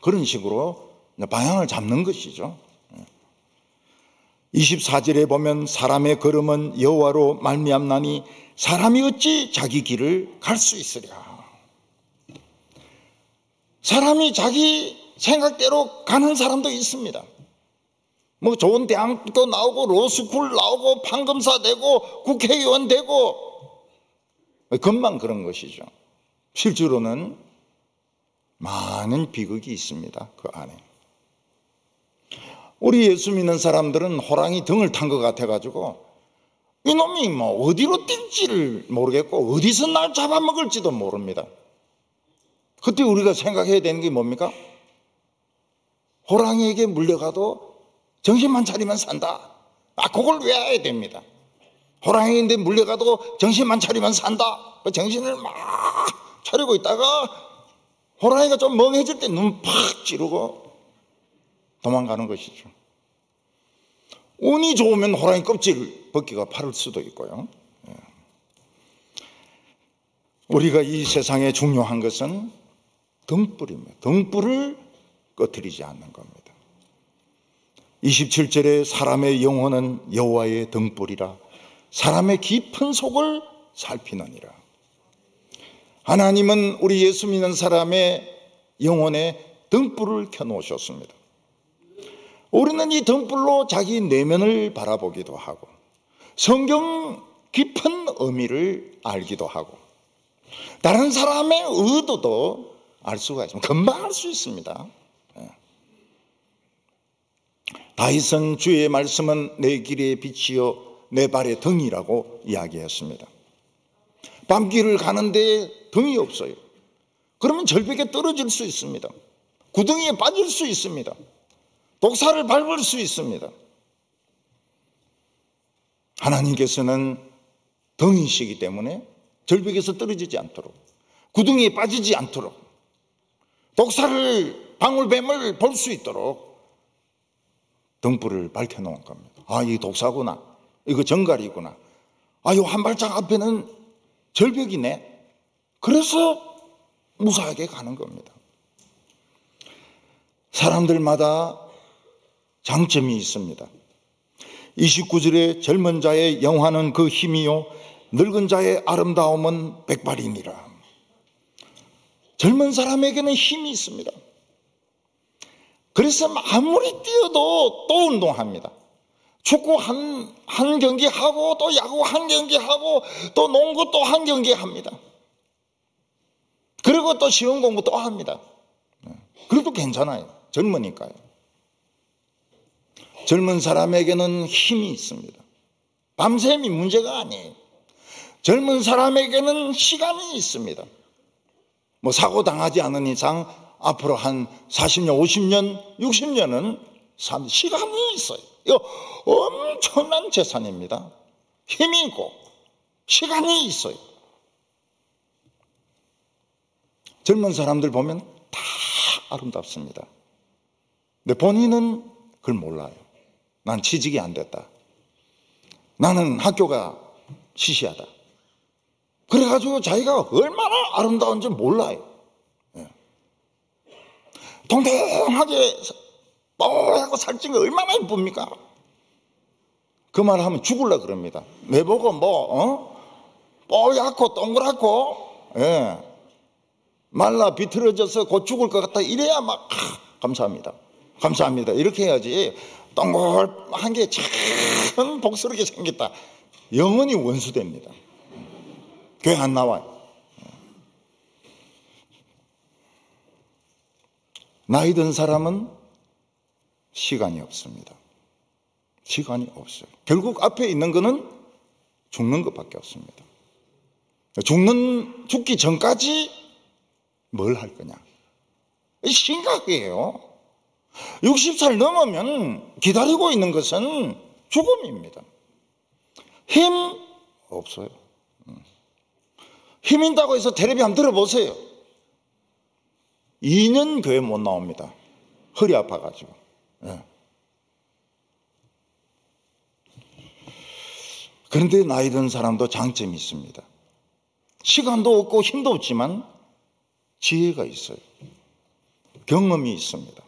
그런 식으로 방향을 잡는 것이죠. 24절에 보면 사람의 걸음은 여호와로 말미암나니 사람이 어찌 자기 길을 갈 수 있으랴. 사람이 자기 생각대로 가는 사람도 있습니다. 뭐 좋은 대학도 나오고 로스쿨 나오고 판검사 되고 국회의원 되고 금방 그런 것이죠. 실제로는 많은 비극이 있습니다. 그 안에. 우리 예수 믿는 사람들은 호랑이 등을 탄 것 같아가지고 이놈이 뭐 어디로 뛸지를 모르겠고 어디서 날 잡아먹을지도 모릅니다. 그때 우리가 생각해야 되는 게 뭡니까? 호랑이에게 물려가도 정신만 차리면 산다. 그걸 외워야 됩니다. 호랑이인데 물려가도 정신만 차리면 산다. 정신을 막 차리고 있다가 호랑이가 좀 멍해질 때 눈 팍 찌르고 도망가는 것이죠. 운이 좋으면 호랑이 껍질 벗기가 파를 수도 있고요. 우리가 이 세상에 중요한 것은 등불입니다. 등불을 꺼뜨리지 않는 겁니다. 27절에 사람의 영혼은 여호와의 등불이라 사람의 깊은 속을 살피느니라. 하나님은 우리 예수 믿는 사람의 영혼에 등불을 켜놓으셨습니다. 우리는 이 등불로 자기 내면을 바라보기도 하고 성경 깊은 의미를 알기도 하고 다른 사람의 의도도 알 수가 있습니다. 금방 알 수 있습니다. 다윗은 주의 말씀은 내 길의 빛이요 내 발의 등이라고 이야기했습니다. 밤길을 가는데 등이 없어요. 그러면 절벽에 떨어질 수 있습니다. 구덩이에 빠질 수 있습니다. 독사를 밟을 수 있습니다. 하나님께서는 등이시기 때문에 절벽에서 떨어지지 않도록 구덩이에 빠지지 않도록 독사를 방울뱀을 볼 수 있도록 등불을 밝혀놓은 겁니다. 이 독사구나. 이거 정갈이구나. 요 한 발짝 앞에는 절벽이네. 그래서 무사하게 가는 겁니다. 사람들마다 장점이 있습니다. 29절에 젊은 자의 영화는 그 힘이요 늙은 자의 아름다움은 백발이니라. 젊은 사람에게는 힘이 있습니다. 그래서 아무리 뛰어도 또 운동합니다. 축구 한 경기 하고 또 야구 한 경기 하고 또 농구 또 한 경기 합니다. 그리고 또 시험 공부 또 합니다. 그래도 괜찮아요. 젊으니까요. 젊은 사람에게는 힘이 있습니다. 밤샘이 문제가 아니에요. 젊은 사람에게는 시간이 있습니다. 뭐 사고 당하지 않은 이상 앞으로 한 40년, 50년, 60년은 시간이 있어요. 이거 엄청난 재산입니다. 힘이 있고 시간이 있어요. 젊은 사람들 보면 다 아름답습니다. 근데 본인은 그걸 몰라요. 난 취직이 안 됐다. 나는 학교가 시시하다. 그래가지고 자기가 얼마나 아름다운지 몰라요. 동동하게 뽀얗고 살찐 거 얼마나 예쁩니까? 그 말 하면 죽을라 그럽니다. 내보고 뽀얗고 동그랗고 말라 비틀어져서 곧 죽을 것 같다 이래야 막 감사합니다. 감사합니다. 이렇게 해야지. 동글한 게 참 복스럽게 생겼다. 영원히 원수됩니다. 교회 안 나와요. 나이 든 사람은 시간이 없습니다. 시간이 없어요. 결국 앞에 있는 거는 죽는 것밖에 없습니다. 죽기 전까지 뭘 할 거냐. 심각해요. 60살 넘으면 기다리고 있는 것은 죽음입니다. 힘 없어요. 힘 있다고 해서 텔레비 한번 들어보세요. 2년 교회 못 나옵니다. 허리 아파가지고. 그런데 나이 든 사람도 장점이 있습니다. 시간도 없고 힘도 없지만 지혜가 있어요. 경험이 있습니다.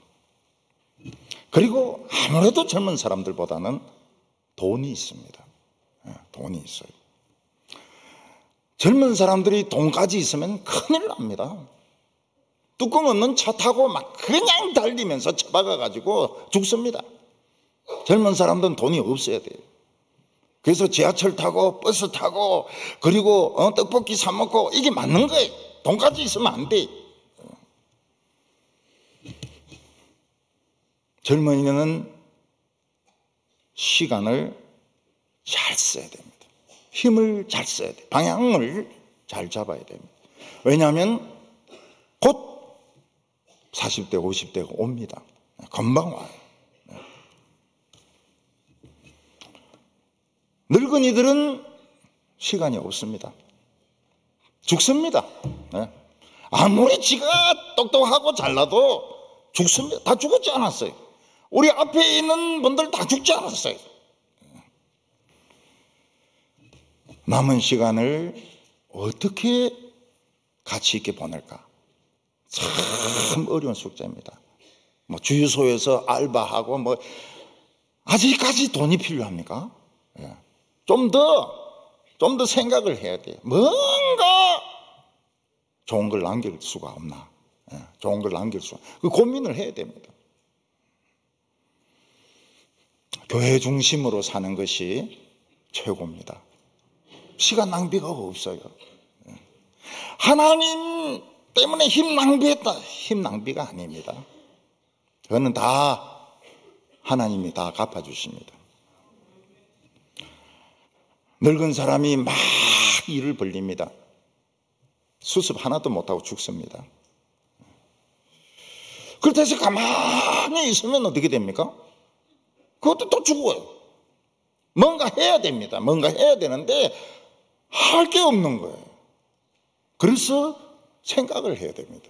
그리고 아무래도 젊은 사람들보다는 돈이 있습니다. 돈이 있어요. 젊은 사람들이 돈까지 있으면 큰일 납니다. 뚜껑 없는 차 타고 막 그냥 달리면서 처박아가지고 죽습니다. 젊은 사람들은 돈이 없어야 돼요. 그래서 지하철 타고 버스 타고 그리고 떡볶이 사 먹고 이게 맞는 거예요. 돈까지 있으면 안 돼. 젊은이는 시간을 잘 써야 됩니다. 힘을 잘 써야 돼요. 방향을 잘 잡아야 됩니다. 왜냐하면 곧 40대, 50대가 옵니다. 금방 와요. 늙은이들은 시간이 없습니다. 죽습니다. 아무리 지가 똑똑하고 잘나도 죽습니다. 다 죽었지 않았어요. 우리 앞에 있는 분들 다 죽지 않았어요. 남은 시간을 어떻게 가치 있게 보낼까? 참 어려운 숙제입니다. 주유소에서 알바하고 아직까지 돈이 필요합니까? 좀 더 생각을 해야 돼요. 뭔가 좋은 걸 남길 수가 없나? 좋은 걸 남길 수, 그 고민을 해야 됩니다. 교회 중심으로 사는 것이 최고입니다. 시간 낭비가 없어요. 하나님 때문에 힘 낭비했다. 힘 낭비가 아닙니다. 그거는 다 하나님이 다 갚아주십니다. 늙은 사람이 막 일을 벌립니다. 수습 하나도 못하고 죽습니다. 그렇다 해서 가만히 있으면 어떻게 됩니까? 그것도 또 죽어요. 뭔가 해야 됩니다. 뭔가 해야 되는데 할 게 없는 거예요. 그래서 생각을 해야 됩니다.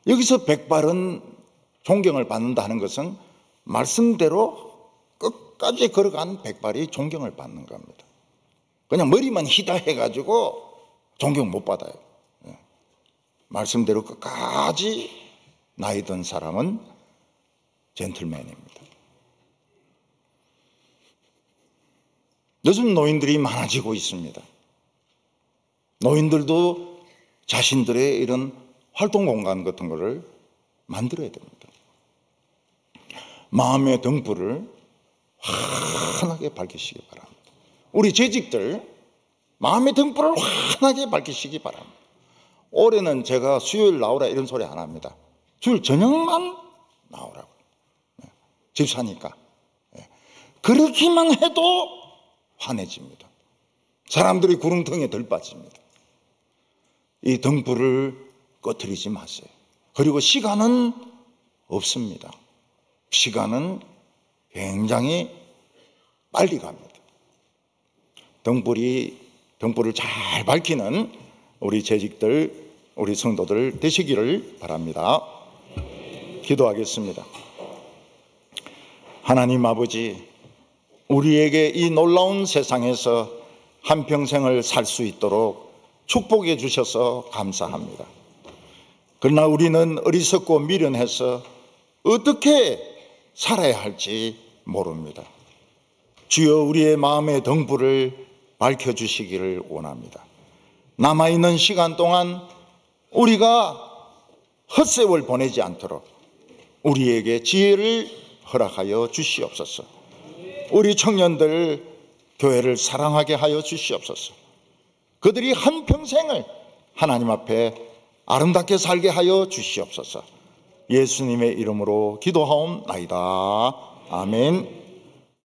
여기서 백발은 존경을 받는다 하는 것은 말씀대로 끝까지 걸어간 백발이 존경을 받는 겁니다. 그냥 머리만 희다 해가지고 존경 못 받아요. 말씀대로 끝까지 나이 든 사람은 젠틀맨입니다. 요즘 노인들이 많아지고 있습니다. 노인들도 자신들의 이런 활동 공간 같은 거를 만들어야 됩니다. 마음의 등불을 환하게 밝히시기 바랍니다. 우리 재직들 마음의 등불을 환하게 밝히시기 바랍니다. 올해는 제가 수요일 나오라 이런 소리 안 합니다. 주일 저녁만 나오라고. 집사니까. 그렇게만 해도 환해집니다. 사람들이 구렁텅이에 덜 빠집니다. 이 등불을 꺼뜨리지 마세요. 그리고 시간은 없습니다. 시간은 굉장히 빨리 갑니다. 등불을 잘 밝히는 우리 재직들, 우리 성도들 되시기를 바랍니다. 기도하겠습니다. 하나님 아버지, 우리에게 이 놀라운 세상에서 한평생을 살 수 있도록 축복해 주셔서 감사합니다. 그러나 우리는 어리석고 미련해서 어떻게 살아야 할지 모릅니다. 주여 우리의 마음의 등불을 밝혀주시기를 원합니다. 남아있는 시간 동안 우리가 헛세월 보내지 않도록 우리에게 지혜를 허락하여 주시옵소서. 우리 청년들 교회를 사랑하게 하여 주시옵소서. 그들이 한평생을 하나님 앞에 아름답게 살게 하여 주시옵소서. 예수님의 이름으로 기도하옵나이다. 아멘.